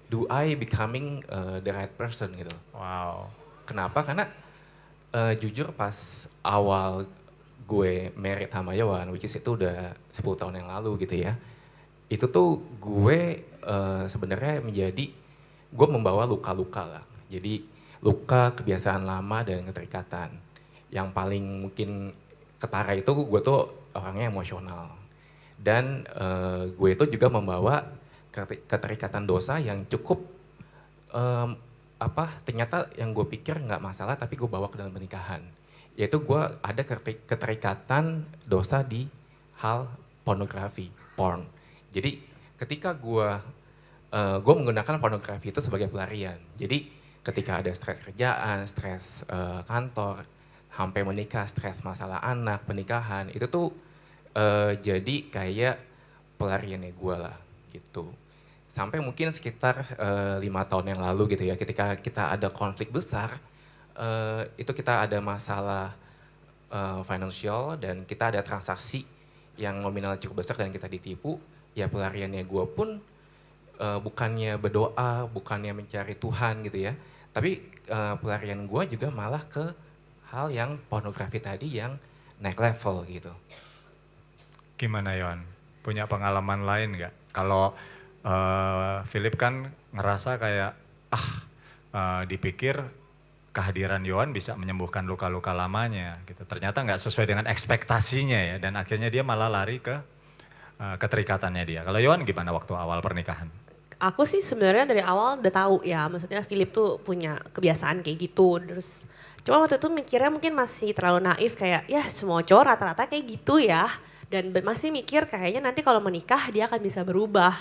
do I becoming the right person gitu. Wow. Kenapa? Karena jujur pas awal gue married sama Yohan, which is itu udah 10 tahun yang lalu gitu ya. Itu tuh gue sebenarnya gue membawa luka-luka lah. Jadi luka, kebiasaan lama dan keterikatan. Yang paling mungkin ketara itu gue tuh orangnya emosional. Dan gue itu juga membawa keterikatan dosa yang cukup ternyata yang gue pikir nggak masalah tapi gue bawa ke dalam pernikahan. Yaitu gue ada keterikatan dosa di hal pornografi, porn. Jadi ketika gue menggunakan pornografi itu sebagai pelarian. Jadi ketika ada stres kerjaan, stres kantor, sampai menikah, stres masalah anak, pernikahan, itu tuh jadi kayak pelariannya gue lah gitu. Sampai mungkin sekitar 5 tahun yang lalu gitu ya, ketika kita ada konflik besar, itu kita ada masalah financial dan kita ada transaksi yang nominal cukup besar dan kita ditipu, ya pelariannya gue pun bukannya berdoa, bukannya mencari Tuhan gitu ya, tapi pelarian gue juga malah ke hal yang pornografi tadi yang naik level gitu. Gimana Yohan? punya pengalaman lain nggak? Kalau Philip kan ngerasa kayak dipikir kehadiran Yohan bisa menyembuhkan luka-luka lamanya gitu. Ternyata nggak sesuai dengan ekspektasinya ya, dan akhirnya dia malah lari ke keterikatannya dia. Kalau Yohan gimana waktu awal pernikahan? Aku sih sebenarnya dari awal udah tahu ya, maksudnya Philip tuh punya kebiasaan kayak gitu. Terus cuma waktu itu mikirnya mungkin masih terlalu naif kayak ya semua cowok rata-rata kayak gitu ya. Dan masih mikir kayaknya nanti kalau menikah dia akan bisa berubah.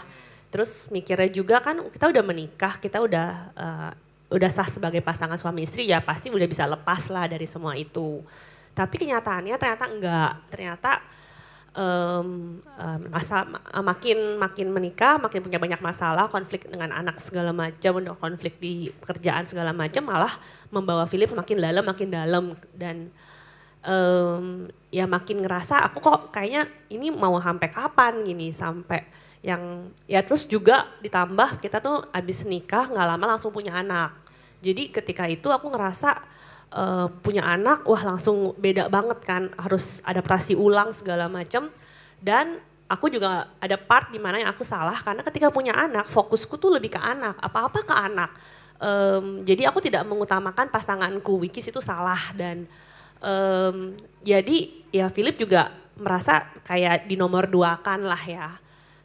Terus mikirnya juga kan kita udah menikah, kita udah sah sebagai pasangan suami istri ya pasti udah bisa lepas lah dari semua itu. Tapi kenyataannya ternyata enggak, ternyata makin menikah, makin punya banyak masalah, konflik dengan anak segala macam, konflik di pekerjaan segala macam, malah membawa Philip makin dalam dan ya makin ngerasa aku kok kayaknya ini mau sampai kapan gini, sampai yang ya terus juga ditambah kita tuh abis nikah nggak lama langsung punya anak. Jadi ketika itu aku ngerasa punya anak, wah langsung beda banget kan, harus adaptasi ulang segala macam. Dan aku juga ada part di mana yang aku salah karena ketika punya anak, fokusku tuh lebih ke anak, apa-apa ke anak. Jadi aku tidak mengutamakan pasanganku, which is itu salah. Dan jadi ya Philip juga merasa kayak di nomor 2-kan lah ya.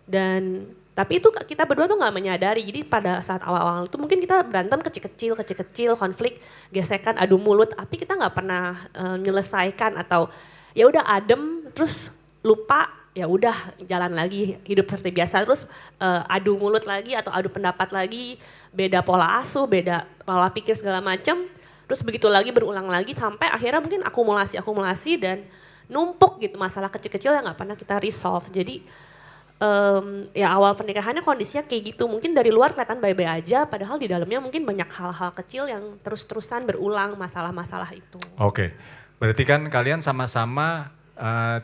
Dan tapi itu kita berdua tuh nggak menyadari. Jadi pada saat awal-awal itu mungkin kita berantem kecil-kecil, konflik, gesekan, adu mulut. Tapi kita nggak pernah menyelesaikan atau ya udah adem, terus lupa, ya udah jalan lagi hidup seperti biasa. Terus adu mulut lagi atau adu pendapat lagi, beda pola asuh, beda pola pikir segala macam. Terus begitu lagi berulang lagi sampai akhirnya mungkin akumulasi dan numpuk gitu masalah kecil-kecil yang nggak pernah kita resolve. Jadi ya awal pernikahannya kondisinya kayak gitu, mungkin dari luar kelihatan baik-baik aja padahal di dalamnya mungkin banyak hal-hal kecil yang terus-terusan berulang masalah-masalah itu. Oke, berarti kan kalian sama-sama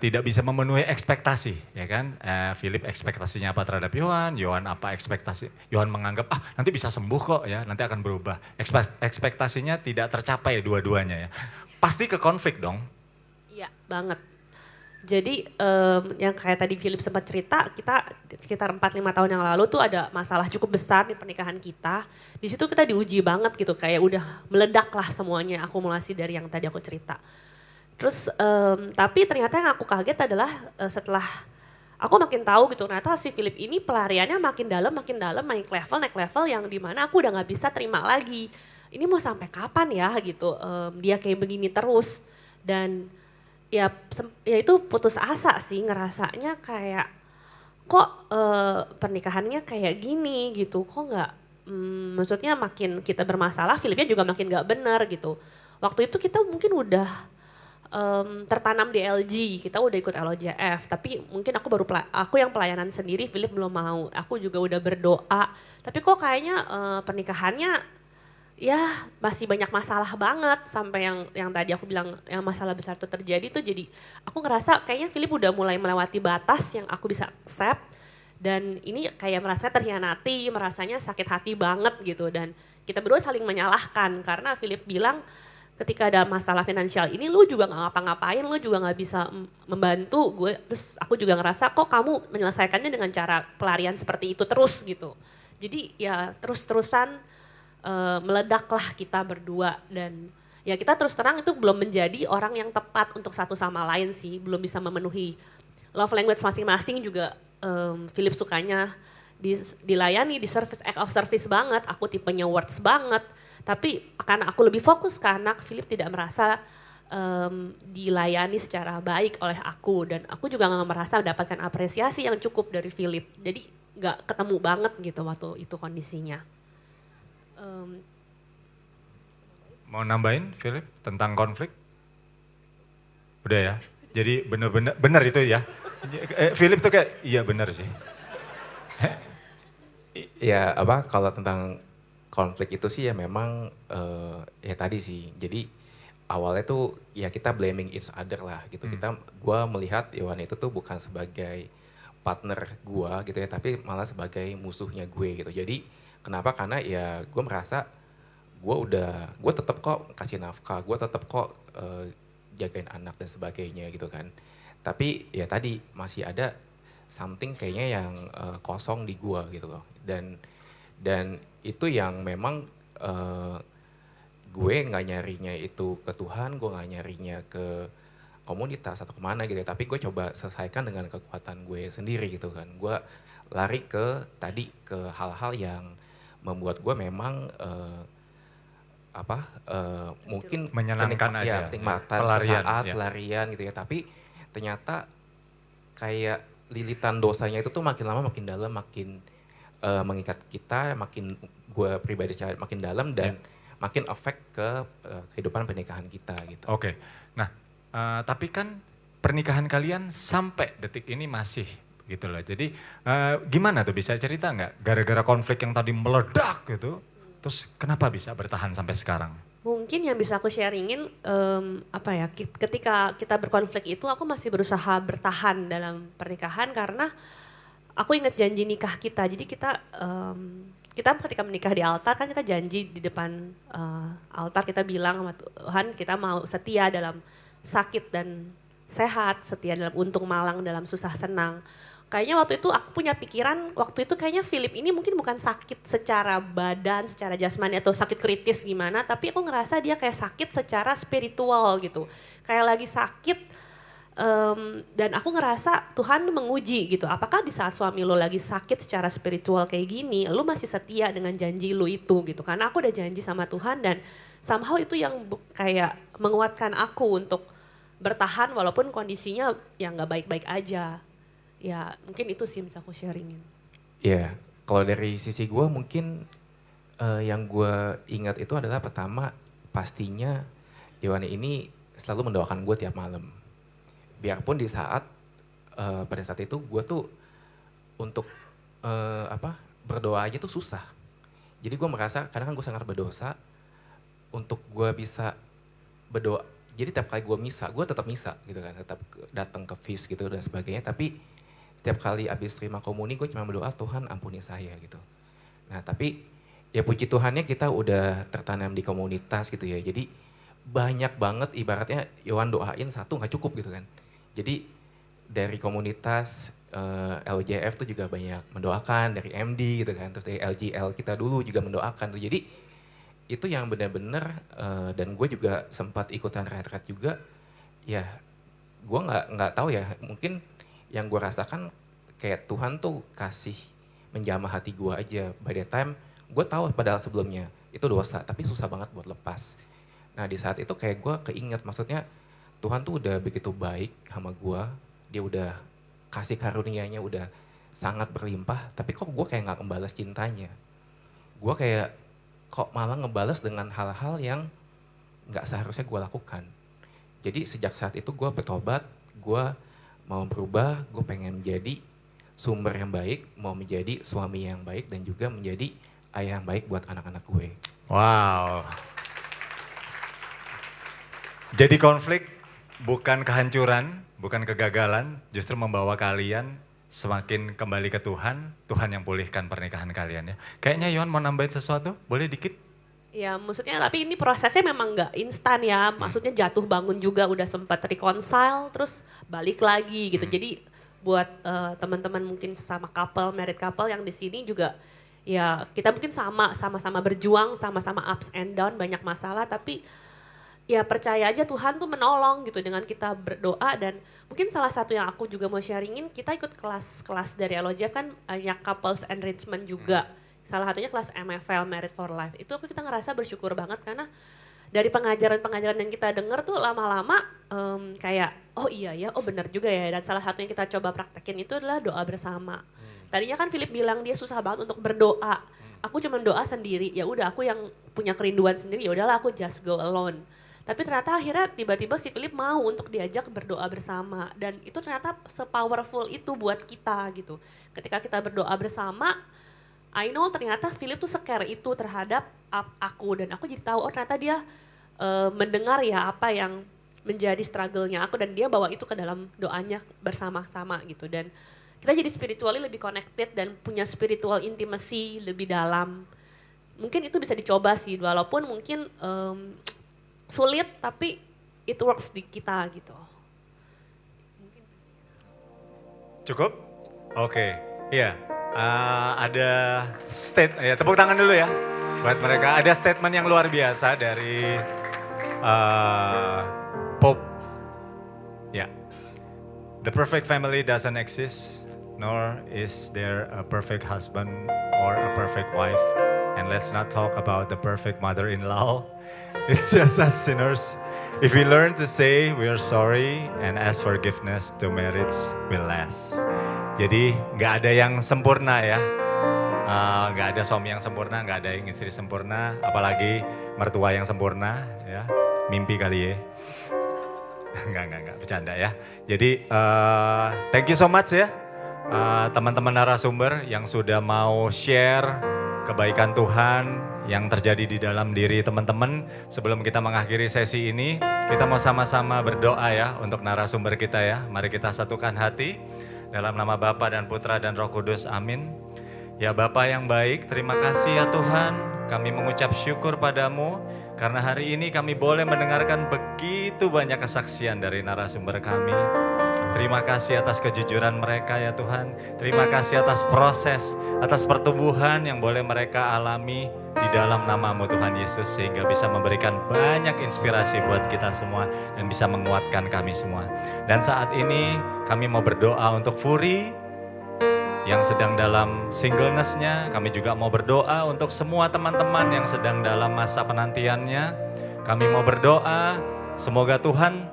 tidak bisa memenuhi ekspektasi, ya kan? Philip ekspektasinya apa terhadap Yohan apa ekspektasi, Yohan menganggap nanti bisa sembuh kok ya, nanti akan berubah. Ekspektasinya tidak tercapai dua-duanya ya. Pasti ke konflik dong. Iya banget. Jadi yang kayak tadi Philip sempat cerita, kita sekitar 4-5 tahun yang lalu tuh ada masalah cukup besar di pernikahan kita. Di situ kita diuji banget gitu, kayak udah meledak lah semuanya, akumulasi dari yang tadi aku cerita. Terus tapi ternyata yang aku kaget adalah setelah aku makin tahu gitu, ternyata si Philip ini pelariannya makin dalam, naik level yang dimana aku udah gak bisa terima lagi. Ini mau sampai kapan ya gitu, dia kayak begini terus. Dan ya itu putus asa sih, ngerasanya kayak kok pernikahannya kayak gini gitu, kok nggak maksudnya makin kita bermasalah, Philipnya juga makin nggak benar gitu. Waktu itu kita mungkin udah tertanam di LG, kita udah ikut LOJF, tapi mungkin aku yang pelayanan sendiri, Philip belum mau. Aku juga udah berdoa, tapi kok kayaknya pernikahannya ya masih banyak masalah banget, sampai yang tadi aku bilang yang masalah besar itu terjadi tuh, jadi aku ngerasa kayaknya Philip udah mulai melewati batas yang aku bisa accept, dan ini kayak merasa terhianati, merasanya sakit hati banget gitu. Dan kita berdua saling menyalahkan karena Philip bilang ketika ada masalah finansial ini lu juga gak ngapa-ngapain, lu juga gak bisa membantu gue. Terus aku juga ngerasa kok kamu menyelesaikannya dengan cara pelarian seperti itu terus gitu. Jadi ya terus-terusan meledaklah kita berdua, dan ya kita terus terang itu belum menjadi orang yang tepat untuk satu sama lain sih, belum bisa memenuhi love language masing-masing juga. Philip sukanya dilayani, di service, act of service banget, aku tipenya words banget, tapi karena aku lebih fokus ke anak, Philip tidak merasa dilayani secara baik oleh aku, dan aku juga gak merasa mendapatkan apresiasi yang cukup dari Philip, jadi gak ketemu banget gitu waktu itu kondisinya. Mau nambahin Philip tentang konflik? Udah ya, jadi bener itu ya. Philip tuh kayak iya bener sih. Ya kalau tentang konflik itu sih ya memang ya tadi sih. Jadi awalnya tuh ya kita blaming each other lah gitu. Gua melihat Yohan itu tuh bukan sebagai partner gua gitu ya, tapi malah sebagai musuhnya gue gitu. Jadi kenapa? Karena ya gue merasa gue tetap kok kasih nafkah, gue tetap kok jagain anak dan sebagainya gitu kan. Tapi ya tadi masih ada something kayaknya yang kosong di gua gitu loh. Dan itu yang memang gue nggak nyarinya itu ke Tuhan, gue nggak nyarinya ke komunitas atau kemana gitu ya, tapi gue coba selesaikan dengan kekuatan gue sendiri gitu kan. Gue lari ke hal-hal yang membuat gue memang mungkin Menyenangkan aja. kenikmatan Pelarian, sesaat, ya. pelarian gitu ya, tapi ternyata kayak lilitan dosanya itu tuh makin lama makin dalam, makin mengikat kita, makin gue pribadi secara makin dalam dan makin efek ke kehidupan pernikahan kita gitu. Oke, nah tapi kan pernikahan kalian sampai detik ini masih gitu loh. Jadi gimana tuh, bisa cerita nggak? Gara-gara konflik yang tadi meledak gitu, terus kenapa bisa bertahan sampai sekarang? Mungkin yang bisa aku sharingin ketika kita berkonflik itu aku masih berusaha bertahan dalam pernikahan karena aku ingat janji nikah kita. Jadi kita ketika menikah di altar kan kita janji di depan altar, kita bilang sama Tuhan kita mau setia dalam sakit dan sehat, setia dalam untung malang, dalam susah senang. Kayaknya waktu itu aku punya pikiran, waktu itu kayaknya Philip ini mungkin bukan sakit secara badan, secara jasmani atau sakit kritis gimana, tapi aku ngerasa dia kayak sakit secara spiritual gitu. Kayak lagi sakit dan aku ngerasa Tuhan menguji gitu. Apakah di saat suami lo lagi sakit secara spiritual kayak gini, lo masih setia dengan janji lo itu gitu. Karena aku udah janji sama Tuhan dan somehow itu yang kayak menguatkan aku untuk bertahan walaupun kondisinya yang gak baik-baik aja. Ya mungkin itu sih yang bisa aku sharingin. Iya, kalau dari sisi gue mungkin yang gue ingat itu adalah pertama pastinya Yohane ini selalu mendoakan gue tiap malam. Biarpun di saat pada saat itu gue tuh untuk berdoa aja tuh susah. Jadi gue merasa kadang kan gue sangat berdosa untuk gue bisa berdoa. Jadi tiap kali gue misa, gue tetap misa gitu kan, tetap datang ke feast gitu dan sebagainya. Tapi setiap kali abis terima komuni gue cuma berdoa Tuhan ampuni saya gitu. Nah tapi ya puji Tuhannya kita udah tertanam di komunitas gitu ya. Jadi banyak banget ibaratnya Yohan doain satu nggak cukup gitu kan. Jadi dari komunitas LJF tuh juga banyak mendoakan, dari MD gitu kan, terus dari LGL kita dulu juga mendoakan tuh. Jadi itu yang benar-benar dan gue juga sempat ikutan retret juga. Ya gue nggak tahu ya, mungkin yang gue rasakan kayak Tuhan tuh kasih menjamah hati gue aja. By the time gue tahu padahal sebelumnya itu dosa, tapi susah banget buat lepas. Nah di saat itu kayak gue keinget, maksudnya Tuhan tuh udah begitu baik sama gue, dia udah kasih karunia-Nya udah sangat berlimpah, tapi kok gue kayak gak ngebalas cintanya. Gue kayak kok malah ngebalas dengan hal-hal yang gak seharusnya gue lakukan. Jadi sejak saat itu gue bertobat, gue mau berubah, gue pengen menjadi sumber yang baik, mau menjadi suami yang baik, dan juga menjadi ayah yang baik buat anak-anak gue. Wow. Jadi konflik bukan kehancuran, bukan kegagalan, justru membawa kalian semakin kembali ke Tuhan, Tuhan yang pulihkan pernikahan kalian ya. Kayaknya Yohan mau nambahin sesuatu, boleh dikit? Ya maksudnya tapi ini prosesnya memang gak instan ya, maksudnya jatuh bangun juga udah sempat reconcile terus balik lagi gitu. Jadi buat teman-teman mungkin sama couple, married couple yang di sini juga ya kita mungkin sama-sama berjuang, sama-sama ups and down, banyak masalah tapi ya percaya aja Tuhan tuh menolong gitu dengan kita berdoa. Dan mungkin salah satu yang aku juga mau sharingin, kita ikut kelas-kelas dari LOJF kan banyak couples enrichment juga. Salah satunya kelas MFL, Married for Life. Itu kita ngerasa bersyukur banget karena dari pengajaran-pengajaran yang kita dengar tuh lama-lama kayak oh iya ya, oh benar juga ya. Dan salah satu yang kita coba praktekin itu adalah doa bersama. Tadinya kan Philip bilang dia susah banget untuk berdoa. Aku cuma doa sendiri, ya udah aku yang punya kerinduan sendiri, ya udahlah aku just go alone. Tapi ternyata akhirnya tiba-tiba si Philip mau untuk diajak berdoa bersama. Dan itu ternyata se-powerful itu buat kita gitu. Ketika kita berdoa bersama, I know ternyata Philip tuh care itu terhadap aku. Dan aku jadi tahu, oh ternyata dia mendengar ya apa yang menjadi struggle-nya aku. Dan dia bawa itu ke dalam doanya bersama-sama gitu. Dan kita jadi spiritually lebih connected dan punya spiritual intimacy lebih dalam. Mungkin itu bisa dicoba sih, walaupun mungkin sulit tapi it works di kita gitu. Cukup? Oke, iya. Ada tepuk tangan dulu ya buat mereka. Ada statement yang luar biasa dari Pope. Ya, the perfect family doesn't exist, nor is there a perfect husband or a perfect wife. And let's not talk about the perfect mother-in-law. It's just us sinners. If we learn to say we are sorry and ask forgiveness, the marriage will last. Jadi nggak ada yang sempurna ya, nggak ada suami yang sempurna, nggak ada yang istri sempurna, apalagi mertua yang sempurna ya, mimpi kali ya. Enggak, bercanda ya. Jadi thank you so much ya teman-teman narasumber yang sudah mau share kebaikan Tuhan yang terjadi di dalam diri teman-teman. Sebelum kita mengakhiri sesi ini, kita mau sama-sama berdoa ya untuk narasumber kita ya. Mari kita satukan hati dalam nama Bapa dan Putra dan Roh Kudus, amin. Ya Bapa yang baik, terima kasih ya Tuhan, kami mengucap syukur padamu karena hari ini kami boleh mendengarkan begitu banyak kesaksian dari narasumber kami. Terima kasih atas kejujuran mereka ya Tuhan, terima kasih atas proses, atas pertumbuhan yang boleh mereka alami di dalam nama-Mu Tuhan Yesus, sehingga bisa memberikan banyak inspirasi buat kita semua dan bisa menguatkan kami semua. Dan saat ini kami mau berdoa untuk Furi yang sedang dalam singleness-nya. Kami juga mau berdoa untuk semua teman-teman yang sedang dalam masa penantiannya. Kami mau berdoa semoga Tuhan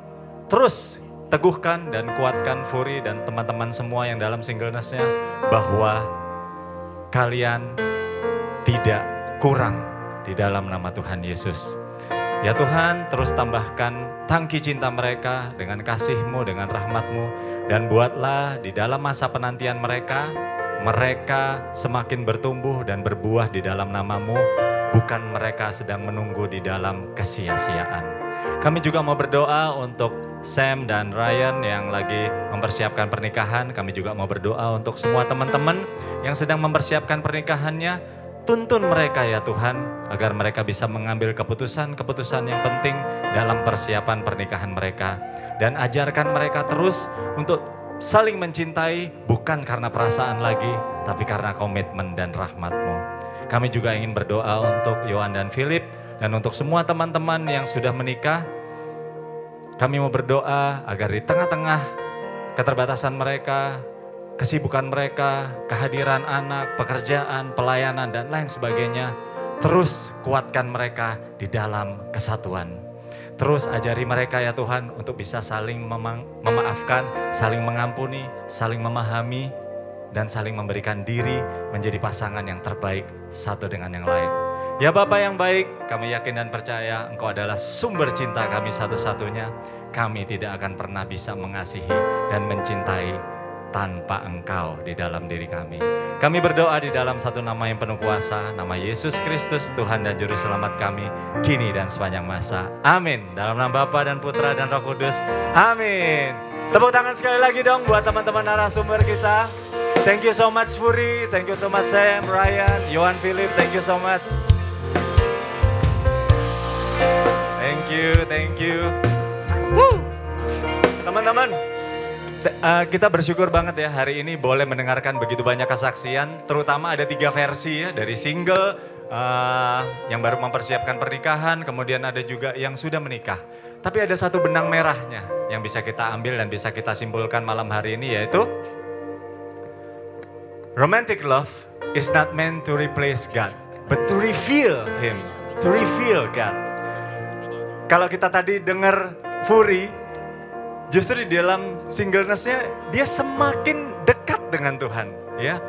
terus teguhkan dan kuatkan Furi dan teman-teman semua yang dalam singleness-nya, bahwa kalian tidak kurang di dalam nama Tuhan Yesus. Ya Tuhan, terus tambahkan tangki cinta mereka dengan kasih-Mu, dengan rahmat-Mu. Dan buatlah di dalam masa penantian mereka semakin bertumbuh dan berbuah di dalam nama-Mu. Bukan mereka sedang menunggu di dalam kesia-siaan. Kami juga mau berdoa untuk Sam dan Ryan yang lagi mempersiapkan pernikahan. Kami juga mau berdoa untuk semua teman-teman yang sedang mempersiapkan pernikahannya. Tuntun mereka ya Tuhan, agar mereka bisa mengambil keputusan-keputusan yang penting dalam persiapan pernikahan mereka. Dan ajarkan mereka terus untuk saling mencintai, bukan karena perasaan lagi, tapi karena komitmen dan rahmat-Mu. Kami juga ingin berdoa untuk Yohan dan Philip, dan untuk semua teman-teman yang sudah menikah. Kami mau berdoa agar di tengah-tengah keterbatasan mereka, kesibukan mereka, kehadiran anak, pekerjaan, pelayanan, dan lain sebagainya, terus kuatkan mereka di dalam kesatuan. Terus ajari mereka ya Tuhan untuk bisa saling memaafkan, saling mengampuni, saling memahami, dan saling memberikan diri menjadi pasangan yang terbaik satu dengan yang lain. Ya Bapa yang baik, kami yakin dan percaya Engkau adalah sumber cinta kami satu-satunya. Kami tidak akan pernah bisa mengasihi dan mencintai tanpa Engkau di dalam diri kami. Kami berdoa di dalam satu nama yang penuh kuasa, nama Yesus Kristus, Tuhan dan Juru Selamat kami, kini dan sepanjang masa. Amin. Dalam nama Bapa dan Putra dan Roh Kudus. Amin. Tepuk tangan sekali lagi dong buat teman-teman narasumber kita. Thank you so much Furi, thank you so much Sam, Ryan, Yohan, Philip, thank you so much. Thank you. Woo. Teman-teman, kita bersyukur banget ya hari ini boleh mendengarkan begitu banyak kesaksian, terutama ada 3 versi ya, dari single yang baru mempersiapkan pernikahan, kemudian ada juga yang sudah menikah. Tapi ada satu benang merahnya yang bisa kita ambil dan bisa kita simpulkan malam hari ini, yaitu romantic love is not meant to replace God, but to reveal Him, to reveal God. Kalau kita tadi dengar Furi, justru di dalam singleness-nya dia semakin dekat dengan Tuhan, ya.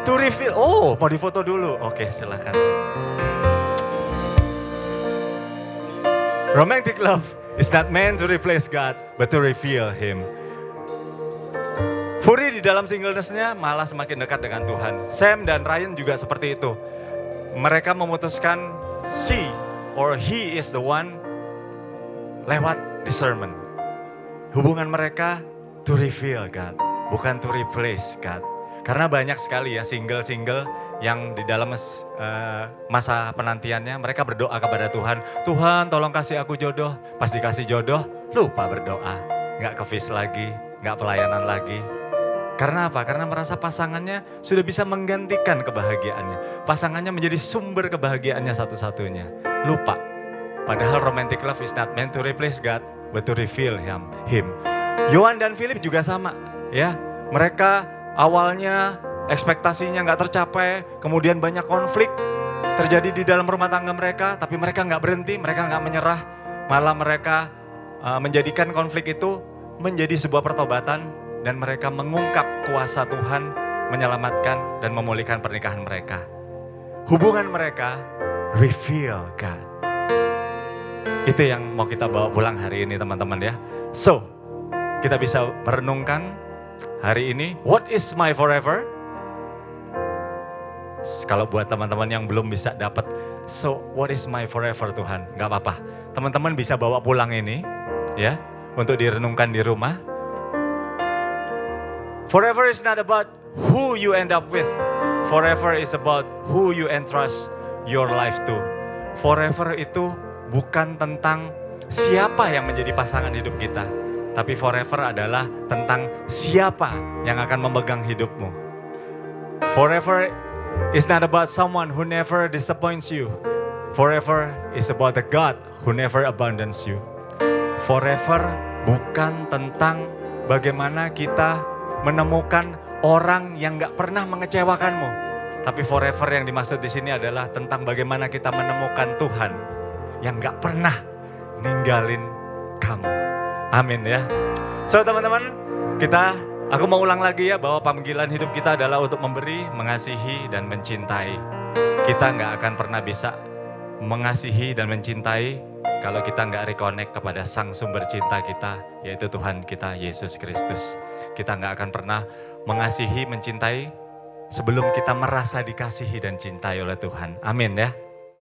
To reveal, oh mau difoto dulu, oke silakan. Romantic love is not meant to replace God, but to reveal Him. Furi di dalam singleness-nya malah semakin dekat dengan Tuhan. Sam dan Ryan juga seperti itu. Mereka memutuskan he is the one lewat discernment. Hubungan mereka to reveal God, bukan to replace God. Karena banyak sekali ya single-single yang di dalam masa penantiannya mereka berdoa kepada Tuhan. Tuhan tolong kasih aku jodoh. Pas dikasih jodoh lupa berdoa. Gak ke feast lagi, gak pelayanan lagi. Karena apa? Karena merasa pasangannya sudah bisa menggantikan kebahagiaannya. Pasangannya menjadi sumber kebahagiaannya satu-satunya. Lupa. Padahal romantic love is not meant to replace God, but to reveal Him. Yohan dan Philip juga sama, ya. Mereka awalnya ekspektasinya nggak tercapai, kemudian banyak konflik terjadi di dalam rumah tangga mereka, tapi mereka nggak berhenti, mereka nggak menyerah, malah mereka menjadikan konflik itu menjadi sebuah pertobatan dan mereka mengungkap kuasa Tuhan menyelamatkan dan memulihkan pernikahan mereka. Hubungan mereka reveal God. Itu yang mau kita bawa pulang hari ini teman-teman ya. So, kita bisa merenungkan hari ini, what is my forever? Kalau buat teman-teman yang belum bisa dapat, so what is my forever Tuhan? Gak apa-apa, teman-teman bisa bawa pulang ini ya, untuk direnungkan di rumah. Forever is not about who you end up with. Forever is about who you entrust your life to. Forever itu bukan tentang siapa yang menjadi pasangan hidup kita. Tapi forever adalah tentang siapa yang akan memegang hidupmu. Forever is not about someone who never disappoints you. Forever is about the God who never abandons you. Forever bukan tentang bagaimana kita menemukan orang yang gak pernah mengecewakanmu. Tapi forever yang dimaksud di sini adalah tentang bagaimana kita menemukan Tuhan yang gak pernah ninggalin kamu. Amin ya. So teman-teman, aku mau ulang lagi ya bahwa panggilan hidup kita adalah untuk memberi, mengasihi, dan mencintai. Kita gak akan pernah bisa mengasihi dan mencintai kalau kita nggak reconnect kepada sang sumber cinta kita, yaitu Tuhan kita, Yesus Kristus. Kita nggak akan pernah mengasihi, mencintai sebelum kita merasa dikasihi dan cintai oleh Tuhan. Amin ya.